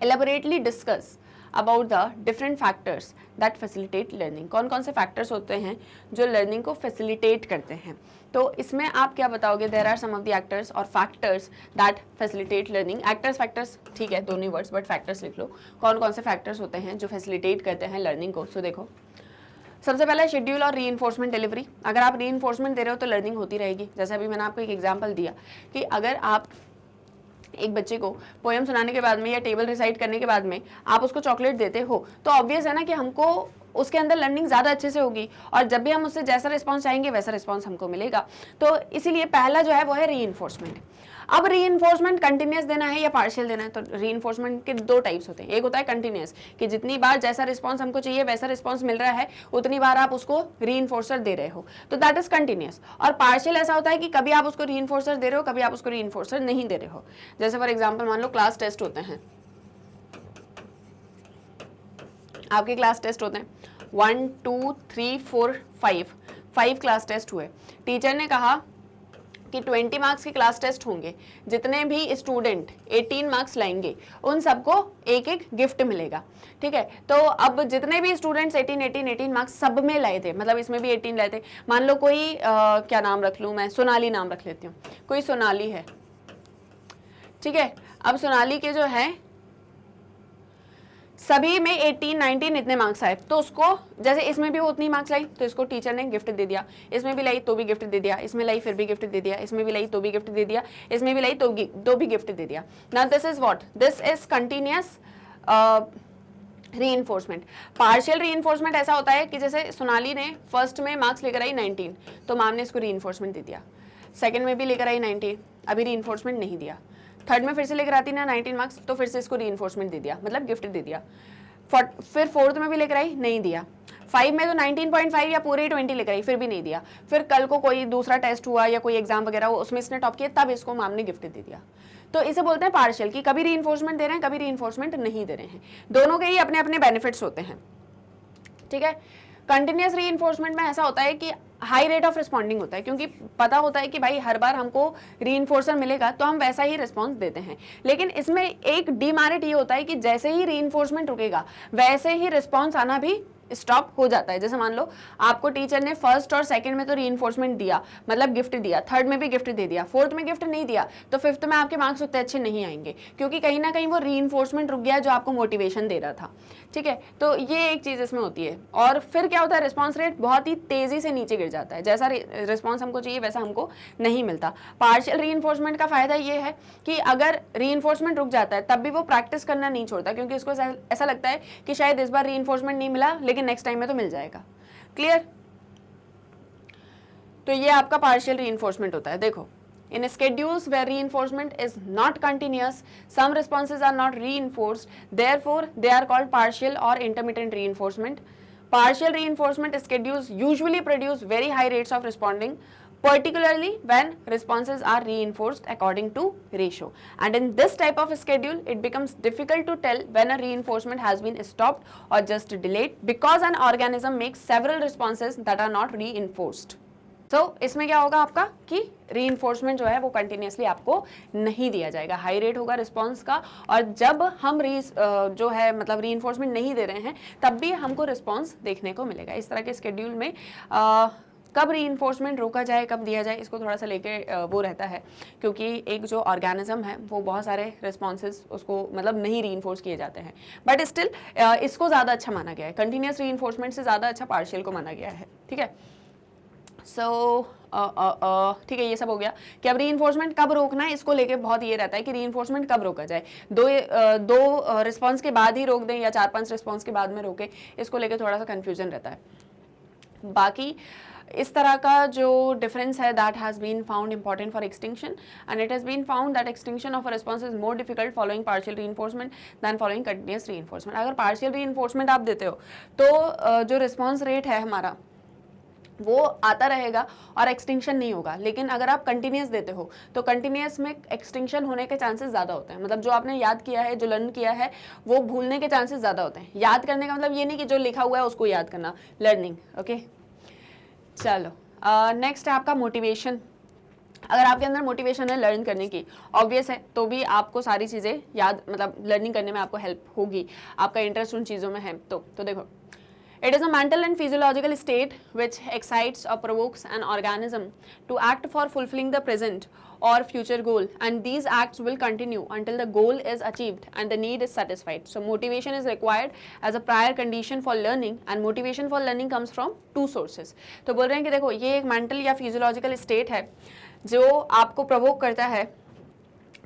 elaborately discuss about the different factors that facilitate learning. कौन कौन से फैक्टर्स होते हैं जो लर्निंग को फैसिलिटेट करते हैं। तो इसमें आप क्या बताओगे, there are some of the actors और factors that facilitate learning. Actors factors ठीक है, दोनों वर्ड्स, बट फैक्टर्स लिख लो। कौन कौन से फैक्टर्स होते हैं जो फैसिलिटेट करते हैं लर्निंग को। सो देखो, सबसे पहला शेड्यूल और रीइंफोर्समेंट डिलीवरी। अगर आप रीइंफोर्समेंट दे रहे हो तो लर्निंग होती रहेगी। जैसे अभी मैंने आपको एक एग्जांपल दिया कि अगर आप एक बच्चे को पोएम सुनाने के बाद में या टेबल रिसाइट करने के बाद में आप उसको चॉकलेट देते हो तो ऑब्वियस है ना कि हमको उसके अंदर लर्निंग ज़्यादा अच्छे से होगी, और जब भी हम उससे जैसा रिस्पॉन्स चाहेंगे वैसा रिस्पॉन्स हमको मिलेगा। तो इसीलिए पहला जो है वो है रीइंफोर्समेंट। अब रीइंफोर्समेंट कंटिन्यूस देना है या पार्शियल देना है, तो रीइंफोर्समेंट के 2 टाइप्स होते हैं। एक होता है कंटिन्यूस, कि जितनी बार जैसा रिस्पॉन्स हमको चाहिए वैसा रिस्पॉन्स मिल रहा है उतनी बार आप उसको रीइंफोर्सर दे रहे हो, तो दैट इज कंटिन्यूस। और पार्शियल ऐसा होता है कि कभी आप उसको रीइंफोर्सर दे रहे हो, कभी आप उसको रीइंफोर्सर नहीं दे रहे हो। जैसे फॉर एग्जाम्पल मान लो क्लास टेस्ट होते हैं, आपके क्लास टेस्ट होते हैं 1 2 3 4 5 क्लास टेस्ट हुए। टीचर ने कहा कि 20 मार्क्स के क्लास टेस्ट होंगे, जितने भी स्टूडेंट 18 मार्क्स लाएंगे उन सबको एक एक गिफ्ट मिलेगा, ठीक है। तो अब जितने भी स्टूडेंट्स 18 मार्क्स सब में लाए थे, मतलब इसमें भी 18 लाए थे, मान लो कोई क्या नाम रख लूँ मैं, सोनाली नाम रख लेती हूँ, कोई सोनाली है, ठीक है। अब सोनाली के जो है सभी में 18 19 इतने मार्क्स आए, तो उसको जैसे इसमें भी वो उतनी मार्क्स लाई तो इसको टीचर ने गिफ्ट दे दिया, इसमें भी लाई तो भी गिफ्ट दे दिया, इसमें लाई फिर भी गिफ्ट दे दिया, इसमें भी लाई तो भी गिफ्ट दे दिया, इसमें भी लाई तो भी गिफ्ट दे दिया। Now this is what, this is continuous reinforcement. Partial reinforcement ऐसा होता है कि जैसे सोनाली ने फर्स्ट में मार्क्स लेकर आई 19, तो मैम ने इसको रीइंफोर्समेंट दे दिया। सेकंड में भी लेकर आई 90, अभी रीइंफोर्समेंट नहीं दिया। थर्ड में फिर से लेकर आती ना 19 मार्क्स, तो फिर से इसको रीइंफोर्समेंट दे दिया, मतलब गिफ्ट दे दिया। फिर फोर्थ में भी लेकर आई, नहीं दिया। 5 में तो 19.5 या पूरे 20 लेकर आई, फिर भी नहीं दिया। फिर कल को कोई दूसरा टेस्ट हुआ या कोई एग्जाम वगैरह हुआ उसमें इसने टॉप किया, तब इसको मैम ने गिफ्ट दे दिया। तो इसे बोलते हैं पार्शियल, कि कभी रीइंफोर्समेंट दे रहे हैं, कभी रीइंफोर्समेंट नहीं दे रहे हैं। दोनों के ही अपने अपने बेनिफिट्स होते हैं, ठीक है। कंटिन्यूअस रीइंफोर्समेंट में ऐसा होता है कि हाई रेट ऑफ रिस्पॉन्डिंग होता है, क्योंकि पता होता है कि भाई हर बार हमको रीइंफोर्सर मिलेगा तो हम वैसा ही रिस्पॉन्स देते हैं। लेकिन इसमें एक डीमेरिट ये होता है कि जैसे ही रीइंफोर्समेंट रुकेगा वैसे ही रिस्पॉन्स आना भी स्टॉप हो जाता है। जैसे मान लो आपको टीचर ने फर्स्ट और सेकंड में तो रीइंफोर्समेंट दिया, मतलब गिफ्ट दिया, थर्ड में भी गिफ्ट दे दिया, फोर्थ में गिफ्ट नहीं दिया, तो फिफ्थ में आपके मार्क्स उतने अच्छे नहीं आएंगे, क्योंकि कहीं ना कहीं वो रीइंफोर्समेंट रुक गया जो आपको मोटिवेशन दे रहा था, ठीक है। तो ये एक चीज़ इसमें होती है। और फिर क्या होता है, रिस्पॉन्स रेट बहुत ही तेज़ी से नीचे गिर जाता है, जैसा रिस्पॉन्स हमको चाहिए वैसा हमको नहीं मिलता। पार्शियल रीइंफोर्समेंट का फायदा ये है कि अगर रीइंफोर्समेंट रुक जाता है तब भी वो प्रैक्टिस करना नहीं छोड़ता, क्योंकि उसको ऐसा लगता है कि शायद इस बार रीइंफोर्समेंट नहीं मिला लेकिन नेक्स्ट टाइम में तो मिल जाएगा। क्लियर। तो ये आपका पार्शियल रीइंफोर्समेंट होता है। देखो, in schedules where reinforcement is not continuous, some responses are not reinforced, therefore they are called partial or intermittent reinforcement. Partial reinforcement schedules usually produce very high rates of responding, particularly when responses are reinforced according to ratio. And in this type of schedule, it becomes difficult to tell when a reinforcement has been stopped or just delayed, because an organism makes several responses that are not reinforced. तो इसमें क्या होगा आपका कि reinforcement जो है वो continuously आपको नहीं दिया जाएगा, हाई रेट होगा रिस्पांस का, और जब हम जो है मतलब रीइंफोर्समेंट नहीं दे रहे हैं तब भी हमको रिस्पांस देखने को मिलेगा। इस तरह के स्केड्यूल में कब रीइंफोर्समेंट रोका जाए, कब दिया जाए, इसको थोड़ा सा लेके वो रहता है, क्योंकि एक जो ऑर्गेनिज्म है वो बहुत सारे रिस्पॉन्सेज उसको मतलब नहीं रीइंफोर्स किए जाते हैं, बट स्टिल इसको ज़्यादा अच्छा माना गया है, कंटिन्यूस रीइंफोर्समेंट से ज़्यादा अच्छा पार्शियल को माना गया है, ठीक है। सो ठीक है, ये सब हो गया कि अब रीइंफोर्समेंट कब रोकना है, इसको लेके बहुत ये रहता है कि रीइंफोर्समेंट कब रोका जाए, दो रिस्पॉन्स के बाद ही रोक दें या 4-5 रिस्पॉन्स के बाद में रोके, इसको लेके थोड़ा सा कन्फ्यूजन रहता है। बाकी इस तरह का जो डिफरेंस है that has been found important for extinction and it has been found that extinction of a response is more difficult following partial reinforcement than following continuous reinforcement. अगर पार्शियल रीइंफोर्समेंट आप देते हो तो जो रिस्पॉन्स रेट है हमारा वो आता रहेगा और एक्सटिंक्शन नहीं होगा, लेकिन अगर आप कंटिन्यूस देते हो तो कंटिन्यूस में एक्सटिंक्शन होने के चांसेस ज़्यादा होते हैं। मतलब जो आपने याद किया है, जो लर्न किया है, वो भूलने के चांसेस ज़्यादा होते हैं। याद करने का मतलब ये नहीं कि जो लिखा हुआ है उसको याद करना, लर्निंग। ओके, चलो नेक्स्ट है आपका मोटिवेशन। अगर आपके अंदर मोटिवेशन है लर्न करने की, ऑब्वियस है, तो भी आपको सारी चीज़ें याद, मतलब लर्निंग करने में आपको हेल्प होगी, आपका इंटरेस्ट उन चीज़ों में है तो देखो, it is a mental and physiological state which excites or provokes an organism to act for fulfilling the present or future goal, and these acts will continue until the goal is achieved and the need is satisfied. So motivation is required as a prior condition for learning, and motivation for learning comes from two sources. तो बोल रहे हैं कि देखो ये एक mental या physiological state है जो आपको provoke करता है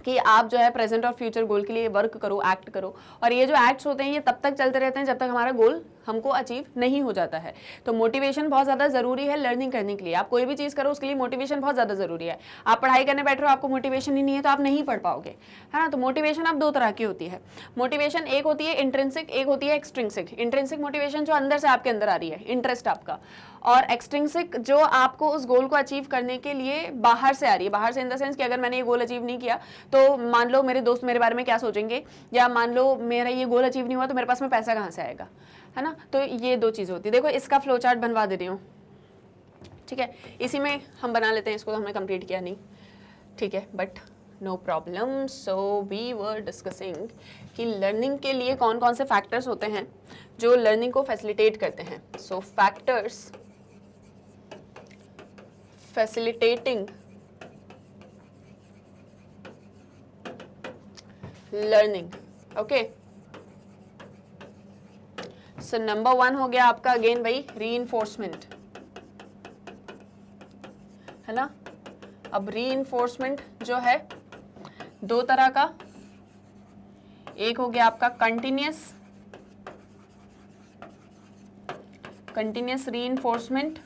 कि आप जो है प्रेजेंट और फ्यूचर गोल के लिए वर्क करो, एक्ट करो, और ये जो एक्ट्स होते हैं ये तब तक चलते रहते हैं जब तक हमारा गोल हमको अचीव नहीं हो जाता है। तो मोटिवेशन बहुत ज़्यादा ज़रूरी है लर्निंग करने के लिए। आप कोई भी चीज़ करो उसके लिए मोटिवेशन बहुत ज़्यादा ज़रूरी है। आप पढ़ाई करने बैठ रहे हो, आपको मोटिवेशन ही नहीं है तो आप नहीं पढ़ पाओगे, है ना। तो मोटिवेशन अब दो तरह की होती है। मोटिवेशन एक होती है इंट्रिंसिक, एक होती है एक्सट्रिंसिक। इंट्रिंसिक मोटिवेशन जो अंदर से आपके अंदर आ रही है, इंटरेस्ट आपका, और एक्सट्रिंसिक जो आपको उस गोल को अचीव करने के लिए बाहर से आ रही है। बाहर से इन द सेंस कि अगर मैंने ये गोल अचीव नहीं किया तो मान लो मेरे दोस्त मेरे बारे में क्या सोचेंगे, या मान लो मेरा ये गोल अचीव नहीं हुआ तो मेरे पास में पैसा कहाँ से आएगा, है ना। तो ये दो चीज़ होती है। देखो इसका फ्लो चार्ट बनवा दे रही हूँ, ठीक है, इसी में हम बना लेते हैं। इसको तो हमने कंप्लीट किया नहीं, ठीक है, but no problem. So we were discussing कि लर्निंग के लिए कौन कौन से फैक्टर्स होते हैं जो लर्निंग को फैसिलिटेट करते हैं। सो factors facilitating learning, okay. So number 1 हो गया आपका अगेन भाई रीइंफोर्समेंट, है ना। अब रीइंफोर्समेंट जो है दो तरह का, एक हो गया आपका कंटिन्यूस रीइंफोर्समेंट,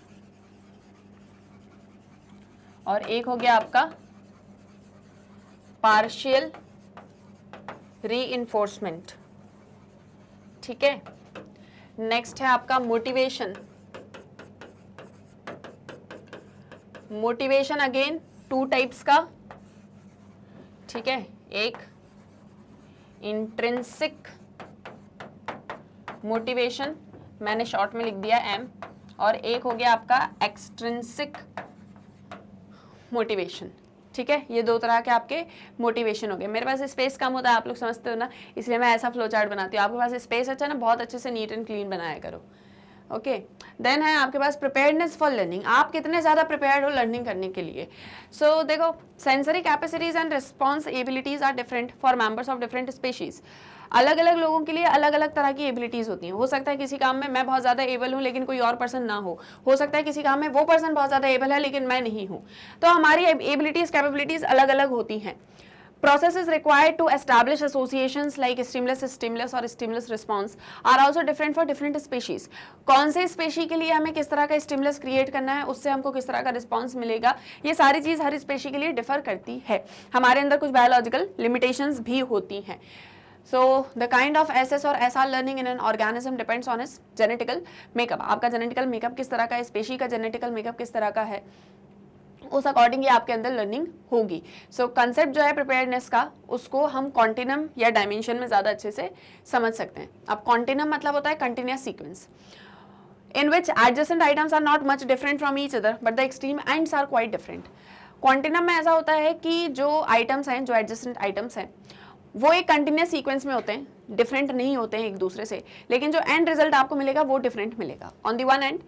और एक हो गया आपका पार्शियल रीइंफोर्समेंट, ठीक है। नेक्स्ट है आपका मोटिवेशन। मोटिवेशन अगेन 2 टाइप्स का, ठीक है, एक इंट्रिंसिक मोटिवेशन, मैंने शॉर्ट में लिख दिया एम, और एक हो गया आपका एक्सट्रिंसिक मोटिवेशन, ठीक है। ये दो तरह के आपके मोटिवेशन हो गए। मेरे पास स्पेस कम होता है, आप लोग समझते हो ना, इसलिए मैं ऐसा फ्लो चार्ट बनाती हूँ। आपके पास स्पेस अच्छा ना, बहुत अच्छे से नीट एंड क्लीन बनाया करो, ओके। देन है आपके पास प्रिपेयर्डनेस फॉर लर्निंग। आप कितने ज़्यादा प्रिपेयर्ड हो लर्निंग करने के लिए। सो देखो, sensory capacities and response abilities are different for members of different species. अलग अलग लोगों के लिए अलग अलग तरह की एबिलिटीज़ होती हैं। हो सकता है किसी काम में मैं बहुत ज़्यादा एबल हूँ लेकिन कोई और पर्सन ना हो सकता है किसी काम में वो पर्सन बहुत ज़्यादा एबल है लेकिन मैं नहीं हूँ। तो हमारी एबिलिटीज़ कैपेबिलिटीज़ अलग अलग होती हैं। Processes required to establish associations like stimulus और stimulus response are also different for different species. कौन से स्पेशी के लिए हमें किस तरह का स्टिमुलस क्रिएट करना है, उससे हमको किस तरह का रिस्पॉन्स मिलेगा, ये सारी चीज़ हर स्पेशी के लिए डिफर करती है। हमारे अंदर कुछ बायोलॉजिकल लिमिटेशंस भी होती हैं। So the kind of SS और SR learning in an organism depends on its genetical makeup. आपका जेनेटिकल मेकअप किस तरह का है, स्पेशी का जेनेटिकल मेकअप किस तरह का है, उस अकॉर्डिंग ये आपके अंदर लर्निंग होगी। सो कंसेप्ट जो है प्रिपेयर्डनेस का, उसको हम कॉन्टिनम या डायमेंशन में ज़्यादा अच्छे से समझ सकते हैं। अब कॉन्टिनम मतलब होता है continuous sequence in which adjacent items are not much different from each other but the extreme ends are quite different. Quantinuum में ऐसा होता है कि जो आइटम्स हैं, जो एडजेसेंट आइटम्स हैं, वो एक कंटिन्यूस सीक्वेंस में होते हैं, डिफरेंट नहीं होते हैं एक दूसरे से, लेकिन जो एंड रिजल्ट आपको मिलेगा वो डिफरेंट मिलेगा। On the one and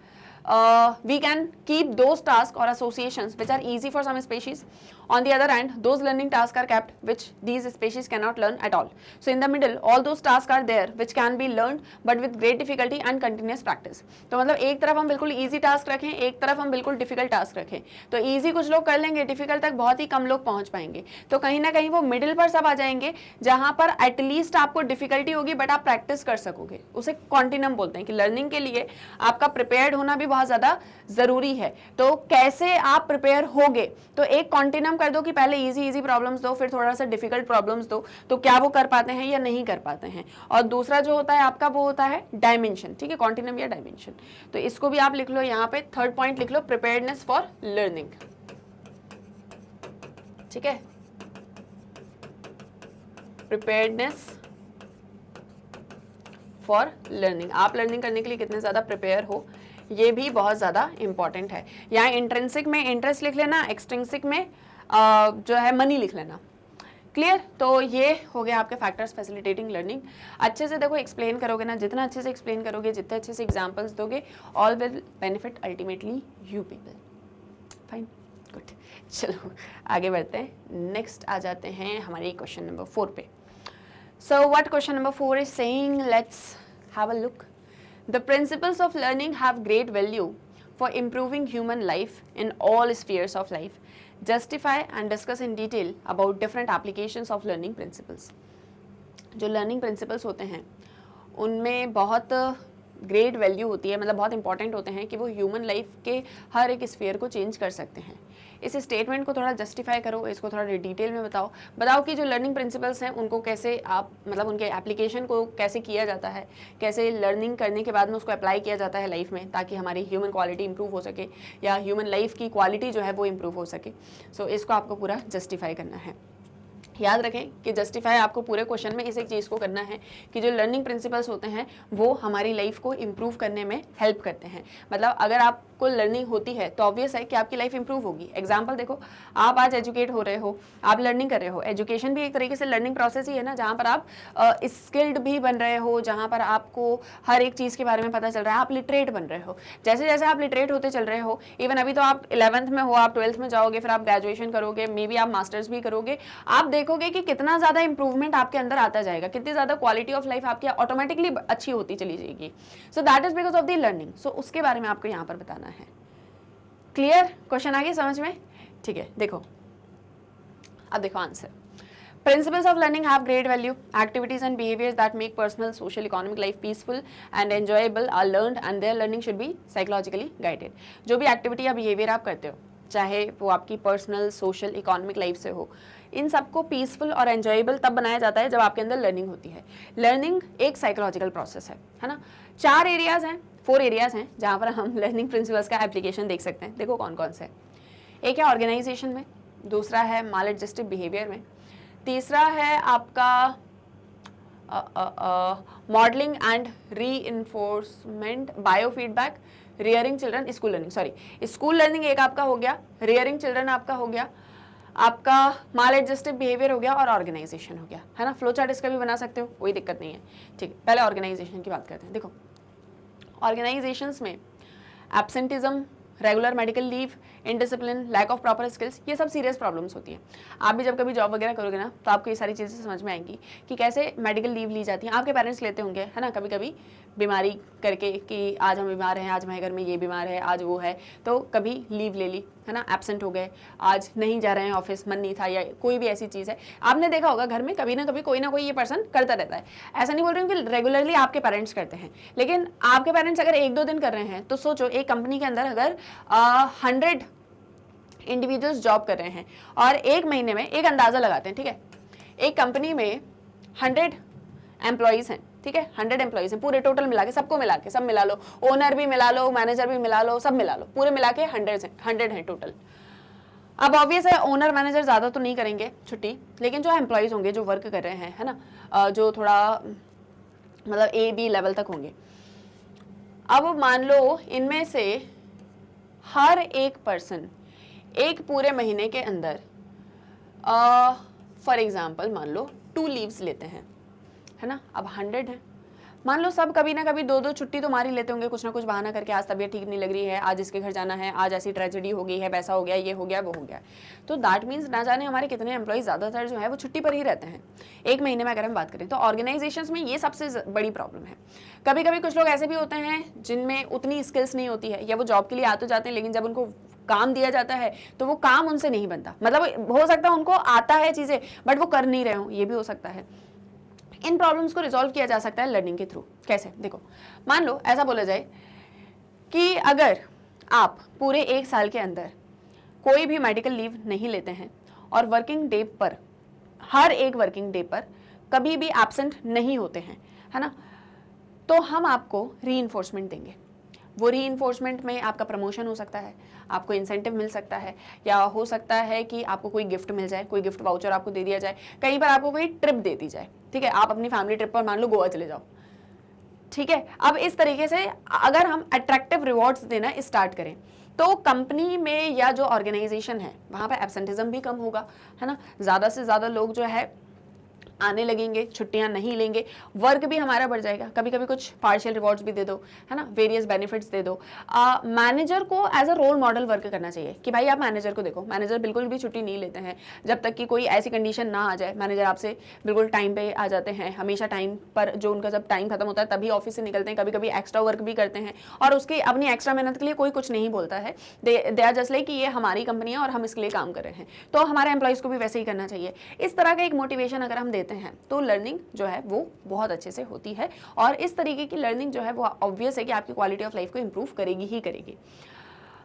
we can keep those tasks or associations which are easy for some species. On the other hand, those learning tasks are kept which these species cannot learn at all. So in the middle, all those tasks are there which can be learned but with great difficulty and continuous practice. तो मतलब एक तरफ हम बिल्कुल easy task रखें, एक तरफ हम बिल्कुल difficult task रखें. तो easy कुछ लोग कर लेंगे, difficult तक बहुत ही कम लोग पहुंच पाएंगे. तो कहीं ना कहीं वो middle पर सब आ जाएंगे जहां पर at least आपको difficulty होगी but आप practice कर सकोगे. उसे continuum बोलते हैं कि learning के लिए आपका prepared होना भी बहुत ज़्यादा ज़रूरी है. तो कैसे आप prepare होगे? तो एक continuum कर दो कि पहले इजी प्रॉब्लम्स दो, फिर थोड़ा सा डिफिकल्ट प्रॉब्लम्स दो, तो क्या वो कर पाते हैं या नहीं कर पाते हैं. और दूसरा जो होता है आपका वो होता है डायमेंशन. ठीक है, कॉन्टिनम या डायमेंशन. तो इसको भी आप लिख लो, यहाँ पे थर्ड पॉइंट लिख लो, प्रिपेयर्डनेस फॉर लर्निंग. ठीक है, प्रिपेयर्डनेस फॉर लर्निंग. आप लर्निंग करने के लिए कितने ज्यादा प्रिपेयर हो, ये भी बहुत ज्यादा इंपॉर्टेंट है. यहाँ इंट्रिंसिक में इंटरेस्ट लिख लेना, एक्सट्रिंसिक में जो है मनी लिख लेना. क्लियर. तो ये हो गया आपके फैक्टर्स फैसिलिटेटिंग लर्निंग. अच्छे से देखो, एक्सप्लेन करोगे ना, जितना अच्छे से एक्सप्लेन करोगे, जितने अच्छे से एग्जांपल्स दोगे, all will benefit ultimately you people. Fine, good. चलो आगे बढ़ते हैं. नेक्स्ट आ जाते हैं हमारे क्वेश्चन नंबर 4 पे. So what question number 4 is saying, let's have a look. The principles of learning have great value for improving human life in all spheres of life. Justify and discuss in detail about different applications of learning principles. जो learning principles होते हैं उनमें बहुत great value होती है, मतलब बहुत important होते हैं कि वो ह्यूमन लाइफ के हर एक स्फीयर को चेंज कर सकते हैं. इस स्टेटमेंट को थोड़ा जस्टिफाई करो, इसको थोड़ा डिटेल में बताओ कि जो लर्निंग प्रिंसिपल्स हैं उनको कैसे आप, मतलब उनके एप्लीकेशन को कैसे किया जाता है, कैसे लर्निंग करने के बाद में उसको अप्लाई किया जाता है लाइफ में, ताकि हमारी ह्यूमन क्वालिटी इंप्रूव हो सके या ह्यूमन लाइफ की क्वालिटी जो है वो इंप्रूव हो सके. सो इसको आपको पूरा जस्टिफाई करना है. याद रखें कि जस्टिफाई आपको पूरे क्वेश्चन में इस एक चीज़ को करना है कि जो लर्निंग प्रिंसिपल्स होते हैं वो हमारी लाइफ को इम्प्रूव करने में हेल्प करते हैं. मतलब अगर आपको लर्निंग होती है तो ऑब्वियस है कि आपकी लाइफ इंप्रूव होगी. एग्जांपल देखो, आप आज एजुकेट हो रहे हो, आप लर्निंग कर रहे हो. एजुकेशन भी एक तरीके से लर्निंग प्रोसेस ही है ना, जहाँ पर आप स्किल्ड भी बन रहे हो, जहाँ पर आपको हर एक चीज़ के बारे में पता चल रहा है, आप लिटरेट बन रहे हो. जैसे जैसे आप लिटरेट होते चल रहे हो, इवन अभी तो आप 11th में हो, आप 12th में जाओगे, फिर आप ग्रेजुएशन करोगे, मे बी आप मास्टर्स भी करोगे, आप देखोगे कि कितना ज़्यादा इंप्रूवमेंट आपके अंदर आता जाएगा, कितनी ज़्यादा क्वालिटी ऑफ लाइफ आपकी ऑटोमेटिकली अच्छी होती चली जाएगी. So that is because of the learning. So उसके बारे में आपको यहाँ पर बताना है. क्लियर. क्वेश्चन आ गया समझ में? ठीक है, देखो अब देखो answer. Principles of learning have great value. Activities and behaviors that make personal, social, economic life peaceful and enjoyable are learned, and their learning should be psychologically guided. जो भी एक्टिविटी या बिहेवियर आप करते हो, चाहे वो आपकी पर्सनल, सोशल, इकोनॉमिक लाइफ से हो, इन सबको पीसफुल और एंजॉयबल तब बनाया जाता है जब आपके अंदर लर्निंग होती है. लर्निंग एक साइकोलॉजिकल प्रोसेस है ना. 4 एरियाज हैं जहाँ पर हम लर्निंग प्रिंसिपल्स का एप्लीकेशन देख सकते हैं. देखो कौन कौन से. एक है ऑर्गेनाइजेशन में, दूसरा है माल एडजस्टिव बिहेवियर में, तीसरा है आपका modelling and re enforcement, bio feedback, rearing children, school learning. Sorry, school learning एक आपका हो गया, रियरिंग चिल्ड्रन आपका हो गया, आपका माल एडजस्टिव बिहेवियर हो गया और ऑर्गेनाइजेशन हो गया, है ना. फ्लो चार्ट इसका भी बना सकते हो, कोई दिक्कत नहीं है. ठीक है, पहले ऑर्गेनाइजेशन की बात करते हैं. देखो ऑर्गेनाइजेशंस में absenteeism, regular medical leave, indiscipline, lack of proper skills, ये सब सीरियस प्रॉब्लम्स होती हैं. आप भी जब कभी जॉब वगैरह करोगे ना तो आपको ये सारी चीज़ें समझ में आएंगी कि कैसे मेडिकल लीव ली जाती है. आपके पेरेंट्स लेते होंगे, है ना, कभी कभी बीमारी करके कि आज हम बीमार हैं, आज हमारे घर में ये बीमार है, आज वो है, तो कभी लीव ले ली, है ना, एब्सेंट हो गए, आज नहीं जा रहे हैं ऑफिस, मन नहीं था, या कोई भी ऐसी चीज़ है. आपने देखा होगा घर में कभी ना कभी कोई ना कोई ये पर्सन करता रहता है. ऐसा नहीं बोल रही हूँ कि रेगुलरली आपके पेरेंट्स करते हैं, लेकिन आपके पेरेंट्स अगर 1-2 दिन कर रहे हैं तो सोचो एक कंपनी के अंदर अगर 100 इंडिविजुअल्स जॉब कर रहे हैं और एक महीने में, एक अंदाज़ा लगाते हैं, ठीक है, एक कंपनी में 100 एम्प्लॉयज़ हैं, ठीक है, 100 एम्प्लॉयज़ हैं पूरे टोटल मिला के, सबको मिला के, सब मिला लो, ओनर भी मिला लो, मैनेजर भी मिला लो, सब मिला लो, पूरे मिला के 100 हैं टोटल. अब ऑब्वियस है ओनर मैनेजर ज़्यादा तो नहीं करेंगे छुट्टी, लेकिन जो एम्प्लॉयज़ होंगे जो वर्क कर रहे हैं, है ना, जो थोड़ा मतलब A-B लेवल तक होंगे. अब मान लो इनमें से हर एक पर्सन एक पूरे महीने के अंदर फॉर एग्जाम्पल मान लो 2 लीव्स लेते हैं, है ना. अब 100 हैं मान लो सब कभी ना कभी 2-2 छुट्टी तो मार ही लेते होंगे, कुछ ना कुछ बहाना करके, आज तबीयत ठीक नहीं लग रही है, आज इसके घर जाना है, आज ऐसी ट्रेजेडी हो गई है, वैसा हो गया, ये हो गया, वो हो गया। तो दैट मीन्स ना जाने हमारे कितने एम्प्लॉइज ज़्यादातर जो है वो छुट्टी पर ही रहते हैं। एक महीने में अगर हम बात करें तो ऑर्गेनाइजेशंस में ये सबसे बड़ी प्रॉब्लम है। कभी कभी कुछ लोग ऐसे भी होते हैं जिनमें उतनी स्किल्स नहीं होती है, या वो जॉब के लिए आ तो जाते हैं, लेकिन जब उनको काम दिया जाता है तो वो काम उनसे नहीं बनता। मतलब हो सकता है उनको आता है चीज़ें बट वो कर नहीं रहे हो, ये भी हो सकता है। इन प्रॉब्लम्स को रिजॉल्व किया जा सकता है लर्निंग के थ्रू। कैसे? देखो, मान लो ऐसा बोला जाए कि अगर आप पूरे 1 साल के अंदर कोई भी मेडिकल लीव नहीं लेते हैं और वर्किंग डे पर, हर एक वर्किंग डे पर कभी भी एब्सेंट नहीं होते हैं, है ना, तो हम आपको रीइंफोर्समेंट देंगे। वो रीइंफोर्समेंट में आपका प्रमोशन हो सकता है, आपको इंसेंटिव मिल सकता है, या हो सकता है कि आपको कोई गिफ्ट मिल जाए, कोई गिफ्ट वाउचर आपको दे दिया जाए, कहीं पर आपको कोई ट्रिप दे दी जाए। ठीक है, आप अपनी फैमिली ट्रिप पर मान लो गोवा चले जाओ। ठीक है, अब इस तरीके से अगर हम अट्रैक्टिव रिवॉर्ड्स देना स्टार्ट करें तो कंपनी में या जो ऑर्गेनाइजेशन है वहाँ पर एब्सेंटिज्म भी कम होगा, है ना, ज़्यादा से ज़्यादा लोग जो है आने लगेंगे, छुट्टियां नहीं लेंगे, वर्क भी हमारा बढ़ जाएगा। कभी कभी कुछ पार्शियल रिवॉर्ड्स भी दे दो, है ना, वेरियस बेनिफिट्स दे दो। मैनेजर को as a role model work करना चाहिए कि भाई आप मैनेजर को देखो, मैनेजर बिल्कुल भी छुट्टी नहीं लेते हैं जब तक कि कोई ऐसी कंडीशन ना आ जाए। मैनेजर आपसे बिल्कुल टाइम पे आ जाते हैं, हमेशा टाइम पर, जो उनका जब टाइम खत्म होता है तभी ऑफिस से निकलते हैं, कभी कभी एक्स्ट्रा वर्क भी करते हैं और उसकी अपनी एक्स्ट्रा मेहनत के लिए कोई कुछ नहीं बोलता है। दे आर जस्ट लाइक कि ये हमारी कंपनी है और हम इसके लिए काम कर रहे हैं, तो हमारे एम्प्लॉयज़ को भी वैसे ही करना चाहिए। इस तरह का एक मोटिवेशन अगर हम देते हैं तो लर्निंग जो है वो बहुत अच्छे से होती है, और इस तरीके की लर्निंग जो है वो ऑब्वियस है कि आपकी क्वालिटी ऑफ लाइफ को इंप्रूव करेगी ही करेगी।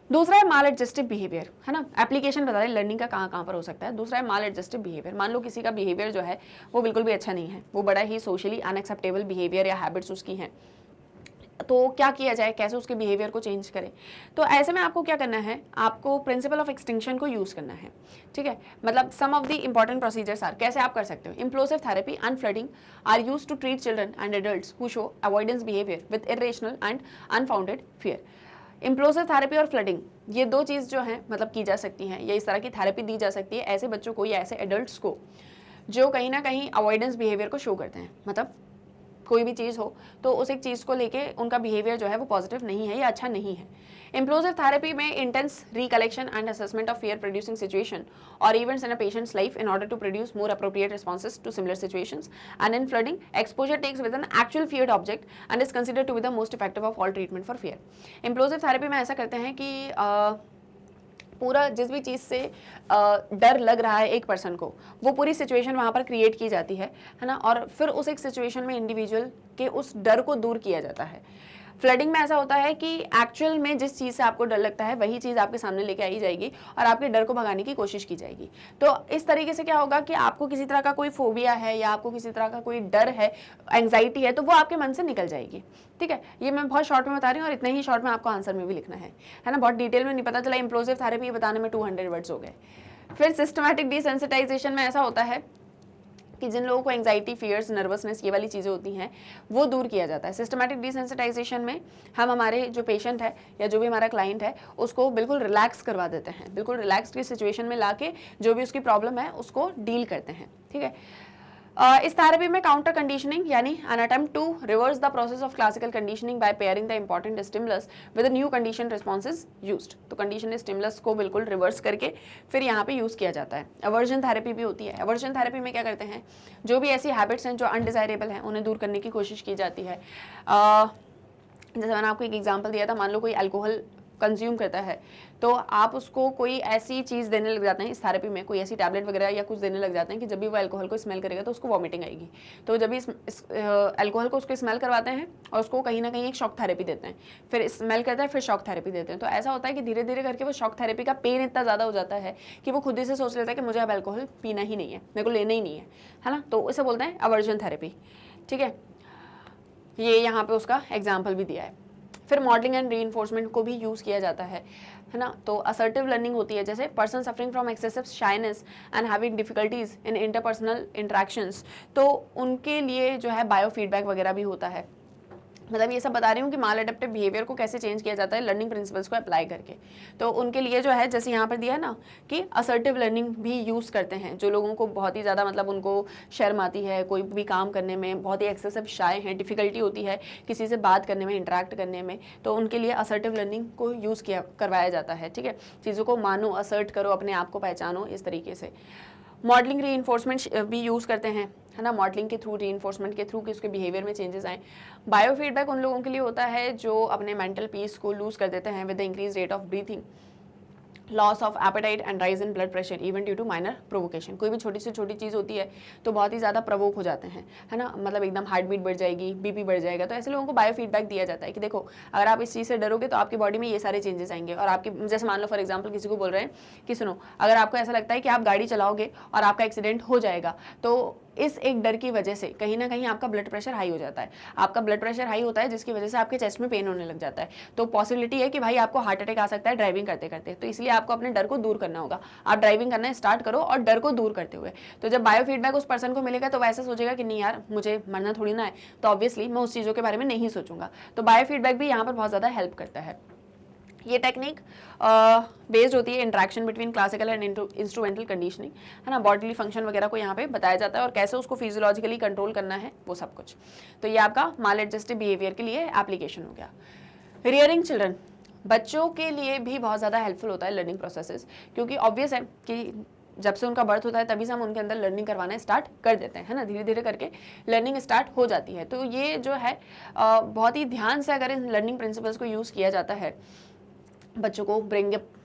दूसरा है माल एडजस्टिव बिहेवियर, है ना, एप्लीकेशन बता रहे लर्निंग का कहाँ पर हो सकता है। दूसरा है माल एडजस्टिव बिहेवियर। मान लो किसी का बिहेवियर जो है वो बिल्कुल भी अच्छा नहीं है, वो बड़ा ही सोशली अनएक्सेप्टेबल बिहेवियर या हैबिट्स उसकी हैं, तो क्या किया जाए, कैसे उसके बिहेवियर को चेंज करें। तो ऐसे में आपको क्या करना है, आपको प्रिंसिपल ऑफ एक्सटिंक्शन को यूज़ करना है। ठीक है, मतलब some of the important procedures are, कैसे आप कर सकते हो। Implosive therapy and flooding are use to treat children and adults who show avoidance behaviour with irrational and unfounded fear. Implosive therapy और फ्लडिंग, ये दो चीज़ जो है मतलब की जा सकती हैं, या इस तरह की थेरेपी दी जा सकती है ऐसे बच्चों को या ऐसे एडल्ट्स को जो कहीं ना कहीं अवॉइडेंस बिहेवियर को शो करते हैं। मतलब कोई भी चीज़ हो तो उस एक चीज़ को लेके उनका बिहेवियर जो है वो पॉजिटिव नहीं है या अच्छा नहीं है। इम्प्लोसिव थेरेपी में intense recollection and assessment of fear producing situation और events in a patient's life in order to produce more appropriate responses to similar situations. And in flooding exposure takes with an actual feared object and is considered to be the most effective of all treatment for fear. Implosive therapy में ऐसा करते हैं कि पूरा जिस भी चीज़ से डर लग रहा है एक पर्सन को, वो पूरी सिचुएशन वहाँ पर क्रिएट की जाती है ना, और फिर उस एक सिचुएशन में इंडिविजुअल के उस डर को दूर किया जाता है। फ्लडिंग में ऐसा होता है कि एक्चुअल में जिस चीज़ से आपको डर लगता है वही चीज़ आपके सामने लेके आई जाएगी और आपके डर को भगाने की कोशिश की जाएगी। तो इस तरीके से क्या होगा कि आपको किसी तरह का कोई फोबिया है या आपको किसी तरह का कोई डर है, एंग्जाइटी है, तो वो आपके मन से निकल जाएगी। ठीक है, ये मैं बहुत शॉर्ट में बता रही हूँ और इतने ही शॉर्ट में आपको आंसर में भी लिखना है ना, बहुत डिटेल में नहीं पता चला। इम्प्लोसिव थेरेपी बताने में 200 वर्ड्स हो गए। फिर सिस्टमैटिक डिसेंसिटाइजेशन में ऐसा होता है कि जिन लोगों को एंग्जाइटी, फियर्स, नर्वसनेस, ये वाली चीज़ें होती हैं वो दूर किया जाता है। सिस्टमैटिक डिसेंसिटाइजेशन में हम हमारे जो पेशेंट है या जो भी हमारा क्लाइंट है उसको बिल्कुल रिलैक्स करवा देते हैं, बिल्कुल रिलैक्स की सिचुएशन में लाके जो भी उसकी प्रॉब्लम है उसको डील करते हैं। ठीक है, इस थेरेपी में काउंटर कंडीशनिंग यानी an attempt to reverse the process of classical conditioning by pairing the important stimulus with a new condition responses used. तो कंडीशन स्टिमुलस को बिल्कुल रिवर्स करके फिर यहाँ पे यूज़ किया जाता है। अवर्जन थेरेपी भी होती है। अवर्जन थेरेपी में क्या करते हैं, जो भी ऐसी हैबिट्स हैं जो अनडिजायरेबल हैं उन्हें दूर करने की कोशिश की जाती है। जैसे मैंने आपको एक एग्जाम्पल दिया था, मान लो कोई अल्कोहल कंज्यूम करता है तो आप उसको कोई ऐसी चीज़ देने लग जाते हैं इस थेरेपी में, कोई ऐसी टैबलेट वगैरह या कुछ देने लग जाते हैं कि जब भी वो अल्कोहल को स्मेल करेगा तो उसको वॉमिटिंग आएगी। तो जब भी इस अल्कोहल को उसको स्मेल करवाते हैं और उसको कहीं ना कहीं एक शॉक थेरेपी देते हैं, फिर स्मेल करता है फिर शॉक थेरेपी देते हैं। तो ऐसा होता है कि धीरे धीरे करके वो शॉक थेरेपी का पेन इतना ज़्यादा हो जाता है कि वो खुद ही से सोच लेता है कि मुझे अब अल्कोहल पीना ही नहीं है, मेरे को लेना ही नहीं है ना। तो इसे बोलते हैं अवर्जन थेरेपी। ठीक है, ये यहाँ पे उसका एग्जाम्पल भी दिया है। फिर मॉडलिंग एंड रीइंफोर्समेंट को भी यूज़ किया जाता है ना। तो असर्टिव लर्निंग होती है, जैसे person suffering from excessive shyness and having difficulties in interpersonal interactions, तो उनके लिए जो है बायो फीडबैक वगैरह भी होता है। मतलब ये सब बता रही हूँ कि माल एडेप्टिव बिहेवियर को कैसे चेंज किया जाता है लर्निंग प्रिंसिपल्स को अप्लाई करके। तो उनके लिए जो है जैसे यहाँ पर दिया है ना कि असर्टिव लर्निंग भी यूज़ करते हैं, जो लोगों को बहुत ही ज़्यादा मतलब उनको शर्म आती है कोई भी काम करने में, बहुत ही एक्सेसिव शाय हैं, डिफ़िकल्टी होती है किसी से बात करने में, इंटरेक्ट करने में, तो उनके लिए असर्टिव लर्निंग को यूज़ करवाया जाता है। ठीक है, चीज़ों को मानो, असर्ट करो, अपने आप को पहचानो, इस तरीके से। मॉडलिंग री भी यूज़ करते हैं, है ना, मॉडलिंग के थ्रू, री के थ्रू कि उसके बिहेवियर में चेंजेस आए। बायो फीडबैक उन लोगों के लिए होता है जो अपने मेंटल पीस को लूज कर देते हैं with the increase rate of breathing, loss of appetite and rise in blood pressure even due to minor provocation. कोई भी छोटी से छोटी चीज़ होती है तो बहुत ही ज़्यादा प्रवोक हो जाते हैं, है ना, मतलब एकदम हार्ट बीट बढ़ जाएगी, बीपी बढ़ जाएगा। तो ऐसे लोगों को बायो फीडबैक दिया जाता है कि देखो अगर आप इस चीज़ से डरोगे तो आपकी बॉडी में ये सारे चेंजेस आएंगे। और आपकी जैसे मान लो फॉर एग्जाम्पल किसी को बोल रहे हैं कि सुनो, अगर आपको ऐसा लगता है कि आप गाड़ी चलाओगे और आपका एक्सीडेंट हो जाएगा, तो इस एक डर की वजह से कहीं ना कहीं आपका ब्लड प्रेशर हाई हो जाता है। आपका ब्लड प्रेशर हाई होता है जिसकी वजह से आपके चेस्ट में पेन होने लग जाता है, तो पॉसिबिलिटी है कि भाई आपको हार्ट अटैक आ सकता है ड्राइविंग करते करते। तो इसलिए आपको अपने डर को दूर करना होगा। आप ड्राइविंग करना स्टार्ट करो और डर को दूर करते हुए। तो जब बायो फीडबैक उस पर्सन को मिलेगा तो वैसे सोचेगा कि नहीं यार मुझे मरना थोड़ी ना है, तो ऑब्वियसली मैं उस चीज़ों के बारे में नहीं सोचूंगा। तो बायो फीडबैक भी यहाँ पर बहुत ज़्यादा हेल्प करता है। ये टेक्निक बेस्ड होती है interaction between classical and instrumental conditioning, है ना, बॉडीली फंक्शन वगैरह को यहाँ पे बताया जाता है और कैसे उसको फिजियोलॉजिकली कंट्रोल करना है वो सब कुछ। तो ये आपका माल एडजस्टिव बिहेवियर के लिए एप्लीकेशन हो गया। रियरिंग चिल्ड्रन, बच्चों के लिए भी बहुत ज़्यादा हेल्पफुल होता है लर्निंग प्रोसेसेस, क्योंकि ऑब्वियस है कि जब से उनका बर्थ होता है तभी से हम उनके अंदर लर्निंग करवाना स्टार्ट कर देते हैं, है ना, धीरे धीरे करके लर्निंग स्टार्ट हो जाती है। तो ये जो है बहुत ही ध्यान से अगर इन लर्निंग प्रिंसिपल्स को यूज़ किया जाता है बच्चों को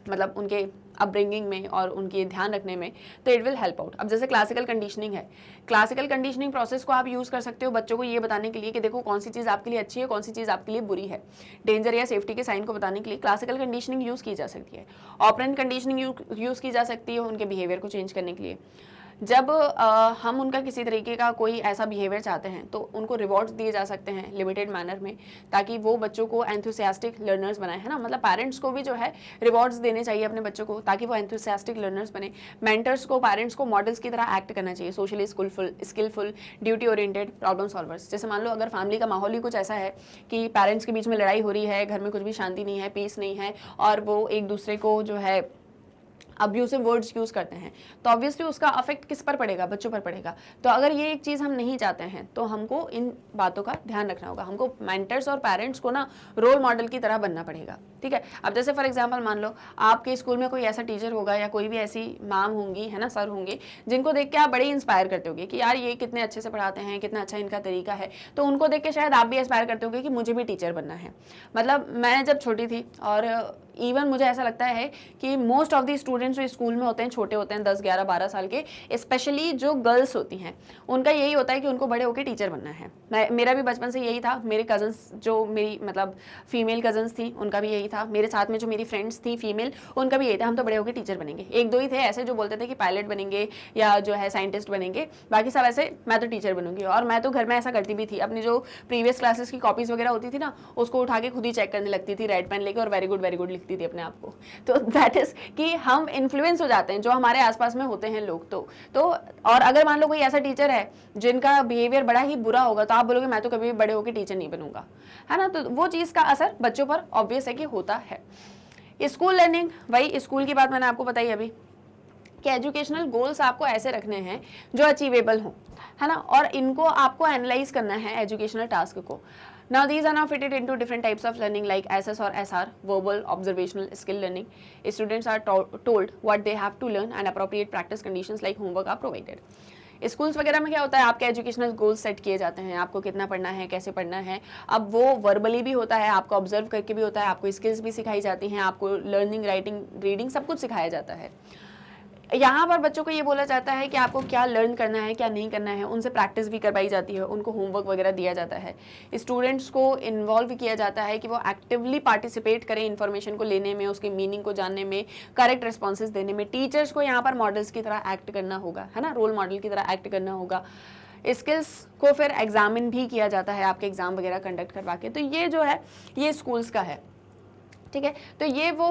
मतलब उनके अपब्रिंगिंग में और उनके ध्यान रखने में, तो इट विल हेल्प आउट। अब जैसे क्लासिकल कंडीशनिंग है, क्लासिकल कंडीशनिंग प्रोसेस को आप यूज़ कर सकते हो बच्चों को ये बताने के लिए कि देखो कौन सी चीज़ आपके लिए अच्छी है, कौन सी चीज़ आपके लिए बुरी है, डेंजर या सेफ्टी के साइन को बताने के लिए क्लासिकल कंडीशनिंग यूज़ की जा सकती है। ऑपरेंट कंडीशनिंग यूज़ की जा सकती है उनके बिहेवियर को चेंज करने के लिए। जब हम उनका किसी तरीके का कोई ऐसा बिहेवियर चाहते हैं तो उनको रिवॉर्ड्स दिए जा सकते हैं लिमिटेड मैनर में, ताकि वो बच्चों को एंथुसियास्टिक लर्नर्स बनाए, है ना, मतलब पेरेंट्स को भी जो है रिवॉर्ड्स देने चाहिए अपने बच्चों को ताकि वो एंथुसियास्टिक लर्नर्स बने। मेंटर्स को, पेरेंट्स को मॉडल्स की तरह एक्ट करना चाहिए, socially skilful, duty oriented, problem solvers. जैसे मान लो अगर फैमिली का माहौल ही कुछ ऐसा है कि पेरेंट्स के बीच में लड़ाई हो रही है, घर में कुछ भी शांति नहीं है, पीस नहीं है, और वो एक दूसरे को जो है अब्यूसिव वर्ड्स यूज़ करते हैं, तो ऑब्वियसली उसका अफेक्ट किस पर पड़ेगा, बच्चों पर पड़ेगा। तो अगर ये एक चीज़ हम नहीं चाहते हैं तो हमको इन बातों का ध्यान रखना होगा। हमको मेंटर्स और पेरेंट्स को ना रोल मॉडल की तरह बनना पड़ेगा, ठीक है। अब जैसे फॉर एग्जांपल मान लो आपके स्कूल में कोई ऐसा टीचर होगा या कोई भी ऐसी मैम होंगी, है ना, सर होंगे, जिनको देख के आप बड़े इंस्पायर करते होगे कि यार ये कितने अच्छे से पढ़ाते हैं, कितना अच्छा इनका तरीका है, तो उनको देख के शायद आप भी इंस्पायर करते होगे कि मुझे भी टीचर बनना है। मतलब मैं जब छोटी थी और इवन मुझे ऐसा लगता है कि मोस्ट ऑफ द स्टूडेंट्स जो स्कूल में होते हैं, छोटे होते हैं 10, 11, 12 साल के, स्पेशली जो गर्ल्स होती हैं, उनका यही होता है कि उनको बड़े होकर टीचर बनना है। मेरा भी बचपन से यही था, मेरे कजन्स जो मेरी मतलब फीमेल कजन्स थी उनका भी यही था, मेरे साथ में जो मेरी फ्रेंड्स थी फीमेल उनका भी यही था, हम तो बड़े होकर टीचर बनेंगे। एक दो ही थे ऐसे जो बोलते थे कि पायलट बनेंगे या जो है साइंटिस्ट बनेंगे, बाकी सब ऐसे मैं तो टीचर बनूंगी। और मैं तो घर में ऐसा करती भी थी, अपनी जो प्रीवियस क्लासेस की कॉपीज वगैरह होती थी ना, उसको उठा के खुद ही चेक करने लगती थी, रेड पेन लेके, और वेरी गुड लिखती थी अपने आप को। तो दैट इज कि हम इन्फ्लुएंस हो जाते हैं जो हमारे आसपास में होते हैं लोग। तो और अगर मान लो कोई ऐसा टीचर है जिनका बिहेवियर बड़ा ही बुरा होगा, तो आप बोलोगे मैं तो कभी भी बड़े होकर टीचर नहीं बनूंगा, है ना। तो वो चीज़ का असर बच्चों पर ऑब्वियस है कि होता है। स्कूल लर्निंग, वही स्कूल की बात मैंने आपको बताई अभी कि एजुकेशनल गोल्स आपको ऐसे रखने हैं जो अचीवेबल हों, है ना, और इनको आपको एनालाइज करना है एजुकेशनल टास्क को। Now these are now fitted into different types of learning like SS or SR, verbal, observational, skill learning. Students are told what they have to learn and appropriate practice conditions like homework are provided. Schools वगैरह में क्या होता है, आपके educational goals set किए जाते हैं, आपको कितना पढ़ना है, कैसे पढ़ना है। अब वो वर्बली भी होता है, आपको ऑब्जर्व करके भी होता है, आपको स्किल्स भी सिखाई जाती हैं, आपको लर्निंग, राइटिंग, रीडिंग सब कुछ सिखाया जाता है। यहाँ पर बच्चों को ये बोला जाता है कि आपको क्या लर्न करना है, क्या नहीं करना है, उनसे प्रैक्टिस भी करवाई जाती है, उनको होमवर्क वगैरह दिया जाता है, स्टूडेंट्स को इन्वॉल्व किया जाता है कि वो एक्टिवली पार्टिसिपेट करें इन्फॉर्मेशन को लेने में, उसके मीनिंग को जानने में, करेक्ट रिस्पॉन्सेज देने में। टीचर्स को यहाँ पर मॉडल्स की तरह एक्ट करना होगा, है ना, रोल मॉडल की तरह एक्ट करना होगा। स्किल्स को फिर एग्जामिन भी किया जाता है आपके एग्जाम वगैरह कंडक्ट करवा के। तो ये जो है ये स्कूल्स का है। ठीक है। तो ये वो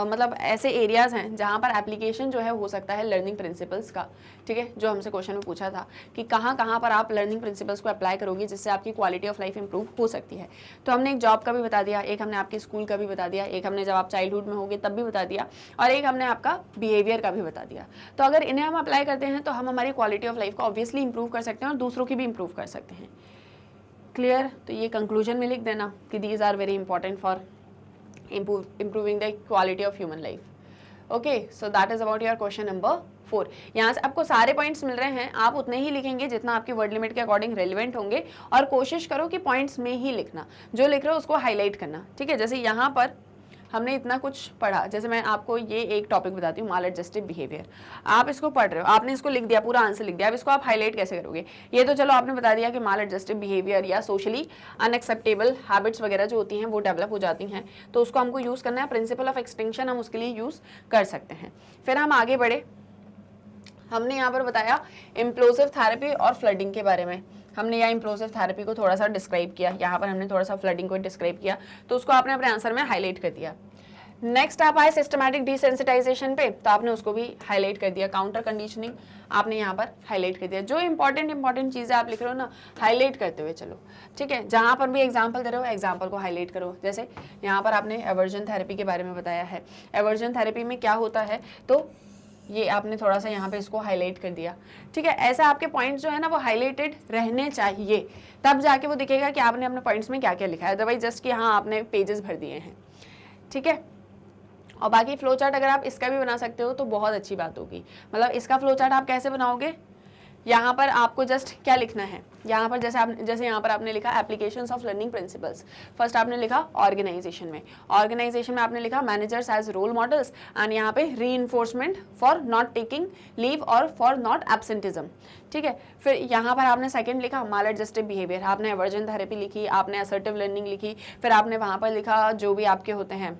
मतलब ऐसे एरियाज़ हैं जहाँ पर एप्लीकेशन जो है हो सकता है लर्निंग प्रिंसिपल्स का, ठीक है, जो हमसे क्वेश्चन में पूछा था कि कहाँ कहाँ पर आप लर्निंग प्रिंसिपल्स को अप्लाई करोगे जिससे आपकी क्वालिटी ऑफ लाइफ इंप्रूव हो सकती है। तो हमने एक जॉब का भी बता दिया, एक हमने आपके स्कूल का भी बता दिया, एक हमने जब आप चाइल्डहुड में होगे तब भी बता दिया, और एक हमने आपका बिहेवियर का भी बता दिया। तो अगर इन्हें हम अप्लाई करते हैं तो हम हमारी क्वालिटी ऑफ लाइफ को ऑब्वियसली इंप्रूव कर सकते हैं और दूसरों की भी इंप्रूव कर सकते हैं। क्लियर? तो ये कंक्लूजन में लिख देना कि these are very important for improving the quality of human life. Okay, so that is about your question number 4. यहाँ से आपको सारे पॉइंट्स मिल रहे हैं, आप उतने ही लिखेंगे जितना आपके वर्ड लिमिट के अकॉर्डिंग रेलिवेंट होंगे, और कोशिश करो कि पॉइंट्स में ही लिखना, जो लिख रहे हो उसको हाईलाइट करना, ठीक है। जैसे यहाँ पर हमने इतना कुछ पढ़ा, जैसे मैं आपको ये एक टॉपिक बताती हूँ, माल एडजस्टिव बिहेवियर। आप इसको पढ़ रहे हो, आपने इसको लिख दिया, पूरा आंसर लिख दिया, अब इसको आप हाईलाइट कैसे करोगे? ये तो चलो आपने बता दिया कि माल एडजस्टिव बिहेवियर या सोशली अनएक्सेप्टेबल हैबिट्स वगैरह जो होती हैं वो डेवलप हो जाती हैं, तो उसको हमको यूज़ करना है। प्रिंसिपल ऑफ एक्सटिंक्शन हम उसके लिए यूज़ कर सकते हैं। फिर हम आगे बढ़े, हमने यहाँ पर बताया इम्प्लोसिव थेरेपी और फ्लडिंग के बारे में। हमने यहाँ इम्प्लोसिव थेरेपी को थोड़ा सा डिस्क्राइब किया, यहाँ पर हमने थोड़ा सा फ्लडिंग को डिस्क्राइब किया, तो उसको आपने अपने आंसर में हाईलाइट कर दिया। नेक्स्ट आप आए सिस्टमैटिक डिसेंसिटाइजेशन पे, तो आपने उसको भी हाईलाइट कर दिया। काउंटर कंडीशनिंग आपने यहाँ पर हाईलाइट कर दिया। जो इंपॉर्टेंट चीज़ें आप लिख रहे हो ना, हाईलाइट करते हुए चलो, ठीक है। जहाँ पर भी एग्जाम्पल दे रहे हो, एग्जाम्पल को हाईलाइट करो। जैसे यहाँ पर आपने एवर्जन थेरेपी के बारे में बताया है, एवर्जन थेरेपी में क्या होता है, तो ये आपने थोड़ा सा यहाँ पे इसको हाईलाइट कर दिया, ठीक है। ऐसा आपके पॉइंट्स जो है ना वो हाईलाइटेड रहने चाहिए, तब जाके वो दिखेगा कि आपने अपने पॉइंट्स में क्या क्या लिखा है, अदरवाइज जस्ट कि हाँ आपने पेजेस भर दिए हैं, ठीक है। और बाकी फ्लो चार्ट अगर आप इसका भी बना सकते हो तो बहुत अच्छी बात होगी। मतलब इसका फ्लो चार्ट आप कैसे बनाओगे, यहाँ पर आपको जस्ट क्या लिखना है, यहाँ पर जैसे यहाँ पर आपने लिखा applications of learning principles. First आपने लिखा ऑर्गेनाइजेशन में आपने लिखा managers as role models, and यहाँ पे reinforcement for not taking leave और फॉर नॉट एब्सेंटिज्म, ठीक है। फिर यहाँ पर आपने सेकंड लिखा माल एडजस्टिव बिहेवियर, आपने एवर्जन थेरेपी लिखी, आपने असर्टिव लर्निंग लिखी, फिर आपने वहाँ पर लिखा जो भी आपके होते हैं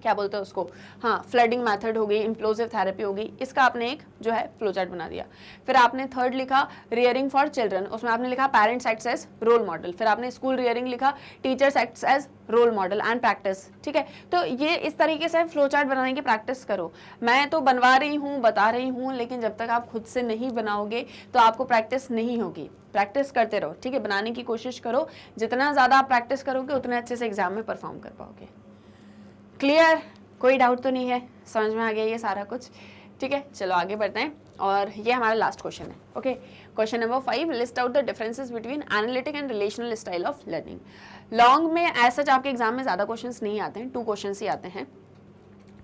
क्या बोलते हैं उसको, हाँ फ्लडिंग मेथड हो गई, इम्प्लोसिव थेरेपी हो गई, इसका आपने एक जो है फ्लो चार्ट बना दिया। फिर आपने थर्ड लिखा रियरिंग फॉर चिल्ड्रन, उसमें आपने लिखा parents acts as role model. फिर आपने स्कूल रियरिंग लिखा, teachers acts as role model and practice, ठीक है। तो ये इस तरीके से फ्लो चार्ट बनाने की प्रैक्टिस करो। मैं तो बनवा रही हूँ, बता रही हूँ, लेकिन जब तक आप खुद से नहीं बनाओगे तो आपको प्रैक्टिस नहीं होगी। प्रैक्टिस करते रहो, ठीक है, बनाने की कोशिश करो। जितना ज़्यादा आप प्रैक्टिस करोगे उतने अच्छे से एग्जाम में परफॉर्म कर पाओगे। क्लियर? कोई डाउट तो नहीं है, समझ में आ गया ये सारा कुछ, ठीक है। चलो आगे बढ़ते हैं, और ये हमारा लास्ट क्वेश्चन है। Okay, question number 5, list out the differences between analytic and relational style of learning. Long में एज सच आपके एग्जाम में ज़्यादा क्वेश्चंस नहीं आते हैं, 2 क्वेश्चंस ही आते हैं,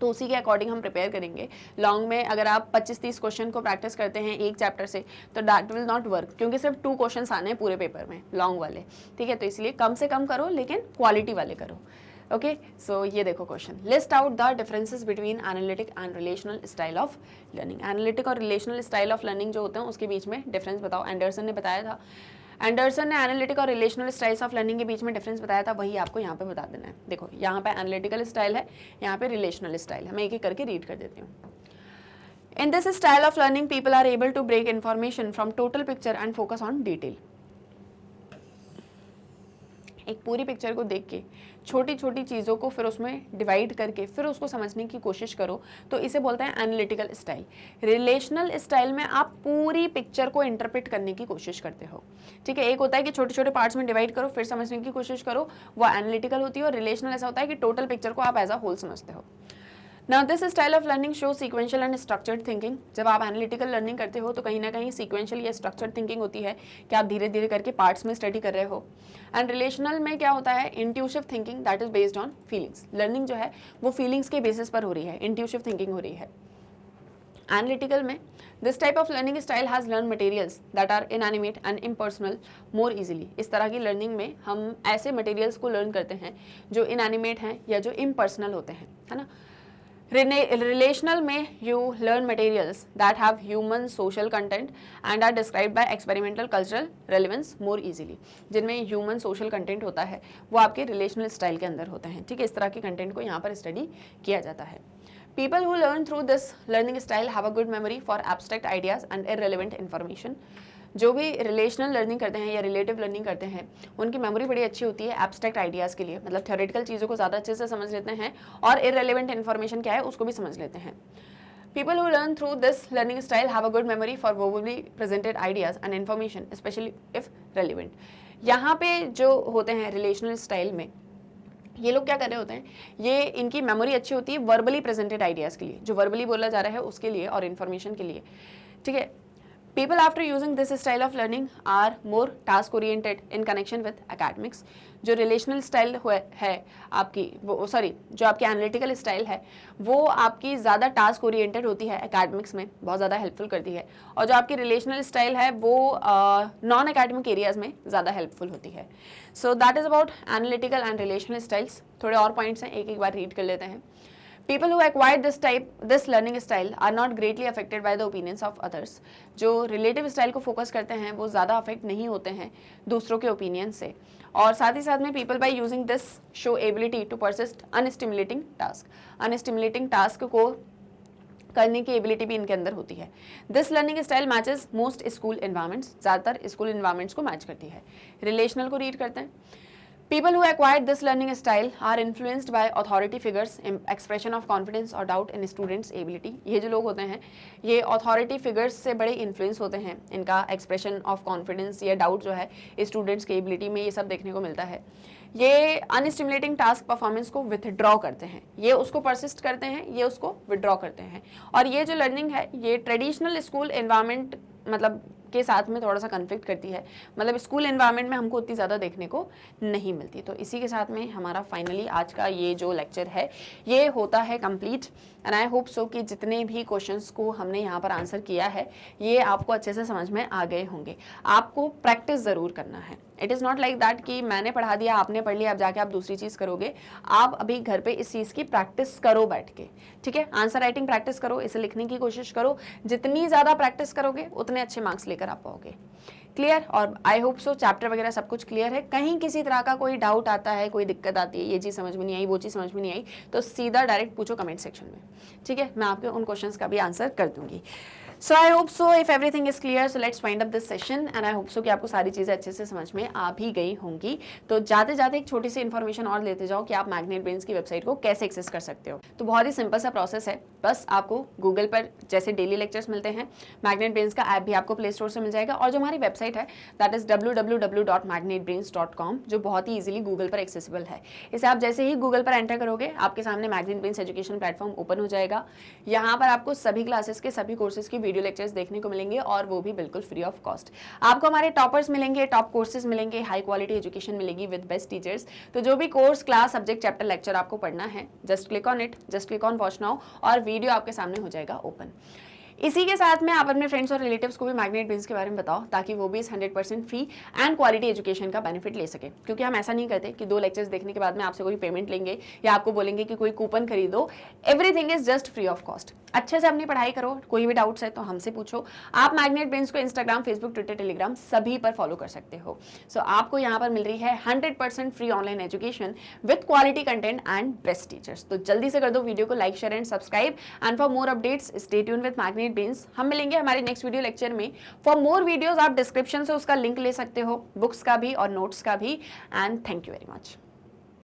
तो उसी के अकॉर्डिंग हम प्रिपेयर करेंगे। लॉन्ग में अगर आप 25-30 क्वेश्चन को प्रैक्टिस करते हैं एक चैप्टर से, तो दैट विल नॉट वर्क, क्योंकि सिर्फ 2 क्वेश्चंस आने हैं पूरे पेपर में लॉन्ग वाले, ठीक है। तो इसलिए कम से कम करो, लेकिन क्वालिटी वाले करो। ओके, सो ये देखो question, list out the differences between analytic and relational style of learning. Analytic और रिलेशनल स्टाइल ऑफ लर्निंग जो होते हैं उसके बीच में डिफरेंस बताओ। एंडरसन ने बताया था, एंडरसन ने एनालिटिक और रिलेशनल स्टाइल्स ऑफ लर्निंग के बीच में डिफरेंस बताया था, वही आपको यहाँ पे बता देना है। देखो यहाँ पे एनालिटिकल स्टाइल है, यहाँ पे रिलेशनल स्टाइल है। मैं एक एक करके रीड कर देती हूँ। In this style of learning, people are able to break information from total picture and focus on detail. एक पूरी पिक्चर को देख के छोटी छोटी चीज़ों को फिर उसमें डिवाइड करके फिर उसको समझने की कोशिश करो, तो इसे बोलते हैं एनालिटिकल स्टाइल। रिलेशनल स्टाइल में आप पूरी पिक्चर को इंटरप्रेट करने की कोशिश करते हो, ठीक है। एक होता है कि छोटे छोटे पार्ट्स में डिवाइड करो फिर समझने की कोशिश करो, वो एनालिटिकल होती है। और रिलेशनल ऐसा होता है कि टोटल पिक्चर को आप एज अ होल समझते हो। Now this style of learning shows sequential and structured thinking। जब आप एनालिटिकल लर्निंग करते हो तो कहीं ना कहीं सीक्वेंशियल या स्ट्रक्चर्ड थिंकिंग होती है कि आप धीरे धीरे करके पार्ट्स में स्टडी कर रहे हो। एंड रिलेशनल में क्या होता है, intuitive thinking, that is based on feelings. Learning जो है वो फीलिंग्स के बेसिस पर हो रही है, इंट्यूटिव थिंकिंग हो रही है। एनालिटिकल में this type of learning style has learn materials that are inanimate and impersonal more easily. इस तरह की लर्निंग में हम ऐसे मटेरियल्स को लर्न करते हैं जो इनएनिमेट हैं या जो इम्पर्सनल होते हैं, है ना। Relational में you learn materials that have human social content and are described by experimental cultural relevance more easily। जिनमें human social content होता है वो आपके relational style के अंदर होते हैं, ठीक है। इस तरह के कंटेंट को यहाँ पर स्टडी किया जाता है। People who learn through this learning style have a good memory for abstract ideas and irrelevant information। जो भी रिलेशनल लर्निंग करते हैं या रिलेटिव लर्निंग करते हैं उनकी मेमोरी बड़ी अच्छी होती है एब्स्ट्रैक्ट आइडियाज़ के लिए, मतलब थ्योरेटिकल चीज़ों को ज़्यादा अच्छे से समझ लेते हैं और इररेलेवेंट इन्फॉर्मेशन क्या है उसको भी समझ लेते हैं। People who learn through this learning style have a good memory for verbally presented ideas and information, especially if relevant. यहाँ पे जो होते हैं रिलेशनल स्टाइल में ये लोग क्या कर रहे होते हैं, ये इनकी मेमोरी अच्छी होती है वर्बली प्रेजेंटेड आइडियाज़ के लिए, जो वर्बली बोला जा रहा है उसके लिए और इन्फॉर्मेशन के लिए, ठीक है। People after using this style of learning are more task oriented in connection with academics. जो रिलेशनल स्टाइल है आपकी वो जो आपकी एनालिटिकल स्टाइल है वो आपकी ज़्यादा टास्क ओरिएंटेड होती है, एकेडमिक्स में बहुत ज़्यादा हेल्पफुल करती है, और जो आपकी रिलेशनल स्टाइल है वो नॉन एकेडमिक एरियाज़ में ज़्यादा हेल्पफुल होती है। So that is about analytical and relational styles. थोड़े और पॉइंट्स हैं, एक एक बार रीड कर लेते हैं। People who acquired this learning style are not greatly affected by the opinions of others. जो relative style को focus करते हैं वो ज़्यादा affect नहीं होते हैं दूसरों के opinion से, और साथ ही साथ में people by using this show ability to persist unstimulating task. unstimulating task को करने की एबिलिटी भी इनके अंदर होती है। This learning style matches most school environments, ज़्यादातर स्कूल इन्वायरमेंट्स को मैच करती है। रिलेशनल को रीड करते हैं। People who acquired this learning style are influenced by authority figures, expression of confidence or doubt in students' ability. ये जो लोग होते हैं ये authority figures से बड़े influence होते हैं, इनका expression of confidence या doubt जो है students के ability में ये सब देखने को मिलता है। ये unstimulating task performance को withdraw करते हैं, ये उसको persist करते हैं, ये उसको withdraw करते हैं, और ये जो learning है ये traditional school environment मतलब के साथ में थोड़ा सा कन्फ्लिक्ट करती है, मतलब स्कूल एनवायरनमेंट में हमको उतनी ज़्यादा देखने को नहीं मिलती। तो इसी के साथ में हमारा फाइनली आज का ये जो लेक्चर है ये होता है complete, and I hope so कि जितने भी क्वेश्चंस को हमने यहाँ पर आंसर किया है ये आपको अच्छे से समझ में आ गए होंगे। आपको प्रैक्टिस ज़रूर करना है। It is not like that कि मैंने पढ़ा दिया, आपने पढ़ लिया, अब जाके आप दूसरी चीज़ करोगे। आप अभी घर पे इस चीज़ की प्रैक्टिस करो बैठ के, ठीक है। आंसर राइटिंग प्रैक्टिस करो, इसे लिखने की कोशिश करो। जितनी ज़्यादा प्रैक्टिस करोगे उतने अच्छे मार्क्स लेकर आ पाओगे। क्लियर? और आई होप सो चैप्टर वगैरह सब कुछ क्लियर है। कहीं किसी तरह का कोई डाउट आता है, कोई दिक्कत आती है, ये चीज़ समझ में नहीं आई, वो चीज़ समझ में नहीं आई, तो सीधा डायरेक्ट पूछो कमेंट सेक्शन में, ठीक है। मैं आपके उन क्वेश्चंस का भी आंसर कर दूंगी। So I hope so if everything is clear, so let's wind up this session, and I hope so कि आपको सारी चीज़ें अच्छे से समझ में आ भी गई होंगी। तो जाते जाते एक छोटी सी इन्फॉर्मेशन और लेते जाओ कि आप मैग्नेट ब्रेन्स की वेबसाइट को कैसे एक्सेस कर सकते हो। तो बहुत ही सिंपल सा प्रोसेस है, बस आपको गूगल पर जैसे डेली लेक्चर्स मिलते हैं, मैग्नेट ब्रेन्स का ऐप भी आपको प्ले स्टोर से मिल जाएगा, और जो हमारी वेबसाइट है दैट इज www.magnetbrains.com, जो बहुत ही ईजिली गूगल पर एक्सेसिबल है। इसे आप जैसे ही गूगल पर एंटर करोगे आपके सामने magnet brains education platform open हो जाएगा। यहाँ पर आपको सभी क्लासेस के सभी कोर्सेज की वीडियो लेक्चर्स देखने को मिलेंगे, और वो भी बिल्कुल फ्री ऑफ कॉस्ट। आपको हमारे टॉपर्स मिलेंगे, टॉप कोर्सेज मिलेंगे, हाई क्वालिटी एजुकेशन मिलेगी विद बेस्ट टीचर्स। तो जो भी course, class, subject, chapter, lecture आपको पढ़ना है, just click on it, just click on watch now, और वीडियो आपके सामने हो जाएगा ओपन। इसी के साथ में आप अपने फ्रेंड्स और रिलेटिव्स को भी मैग्नेट ब्रेन्स के बारे में बताओ, ताकि वो भी इस 100% फ्री एंड क्वालिटी एजुकेशन का बेनिफिट ले सके। क्योंकि हम ऐसा नहीं करते कि 2 लेक्चर्स देखने के बाद में आपसे कोई पेमेंट लेंगे या आपको बोलेंगे कि कोई कूपन खरीदो। Everything is just free of cost. अच्छे से अपनी पढ़ाई करो, कोई भी डाउट्स है तो हमसे पूछो। आप मैग्नेट ब्रेन्स को इंस्टाग्राम, फेसबुक, ट्विटर, टेलीग्राम सभी पर फॉलो कर सकते हो। सो आपको यहाँ पर मिल रही है 100% free online education with quality content and best teachers. तो जल्दी से कर दो वीडियो को like, share and subscribe, and for more updates stay tune with magnet brains. हम मिलेंगे हमारे नेक्स्ट वीडियो लेक्चर में। फॉर मोर वीडियोस आप डिस्क्रिप्शन से उसका लिंक ले सकते हो, बुक्स का भी और नोट्स का भी। And thank you very much.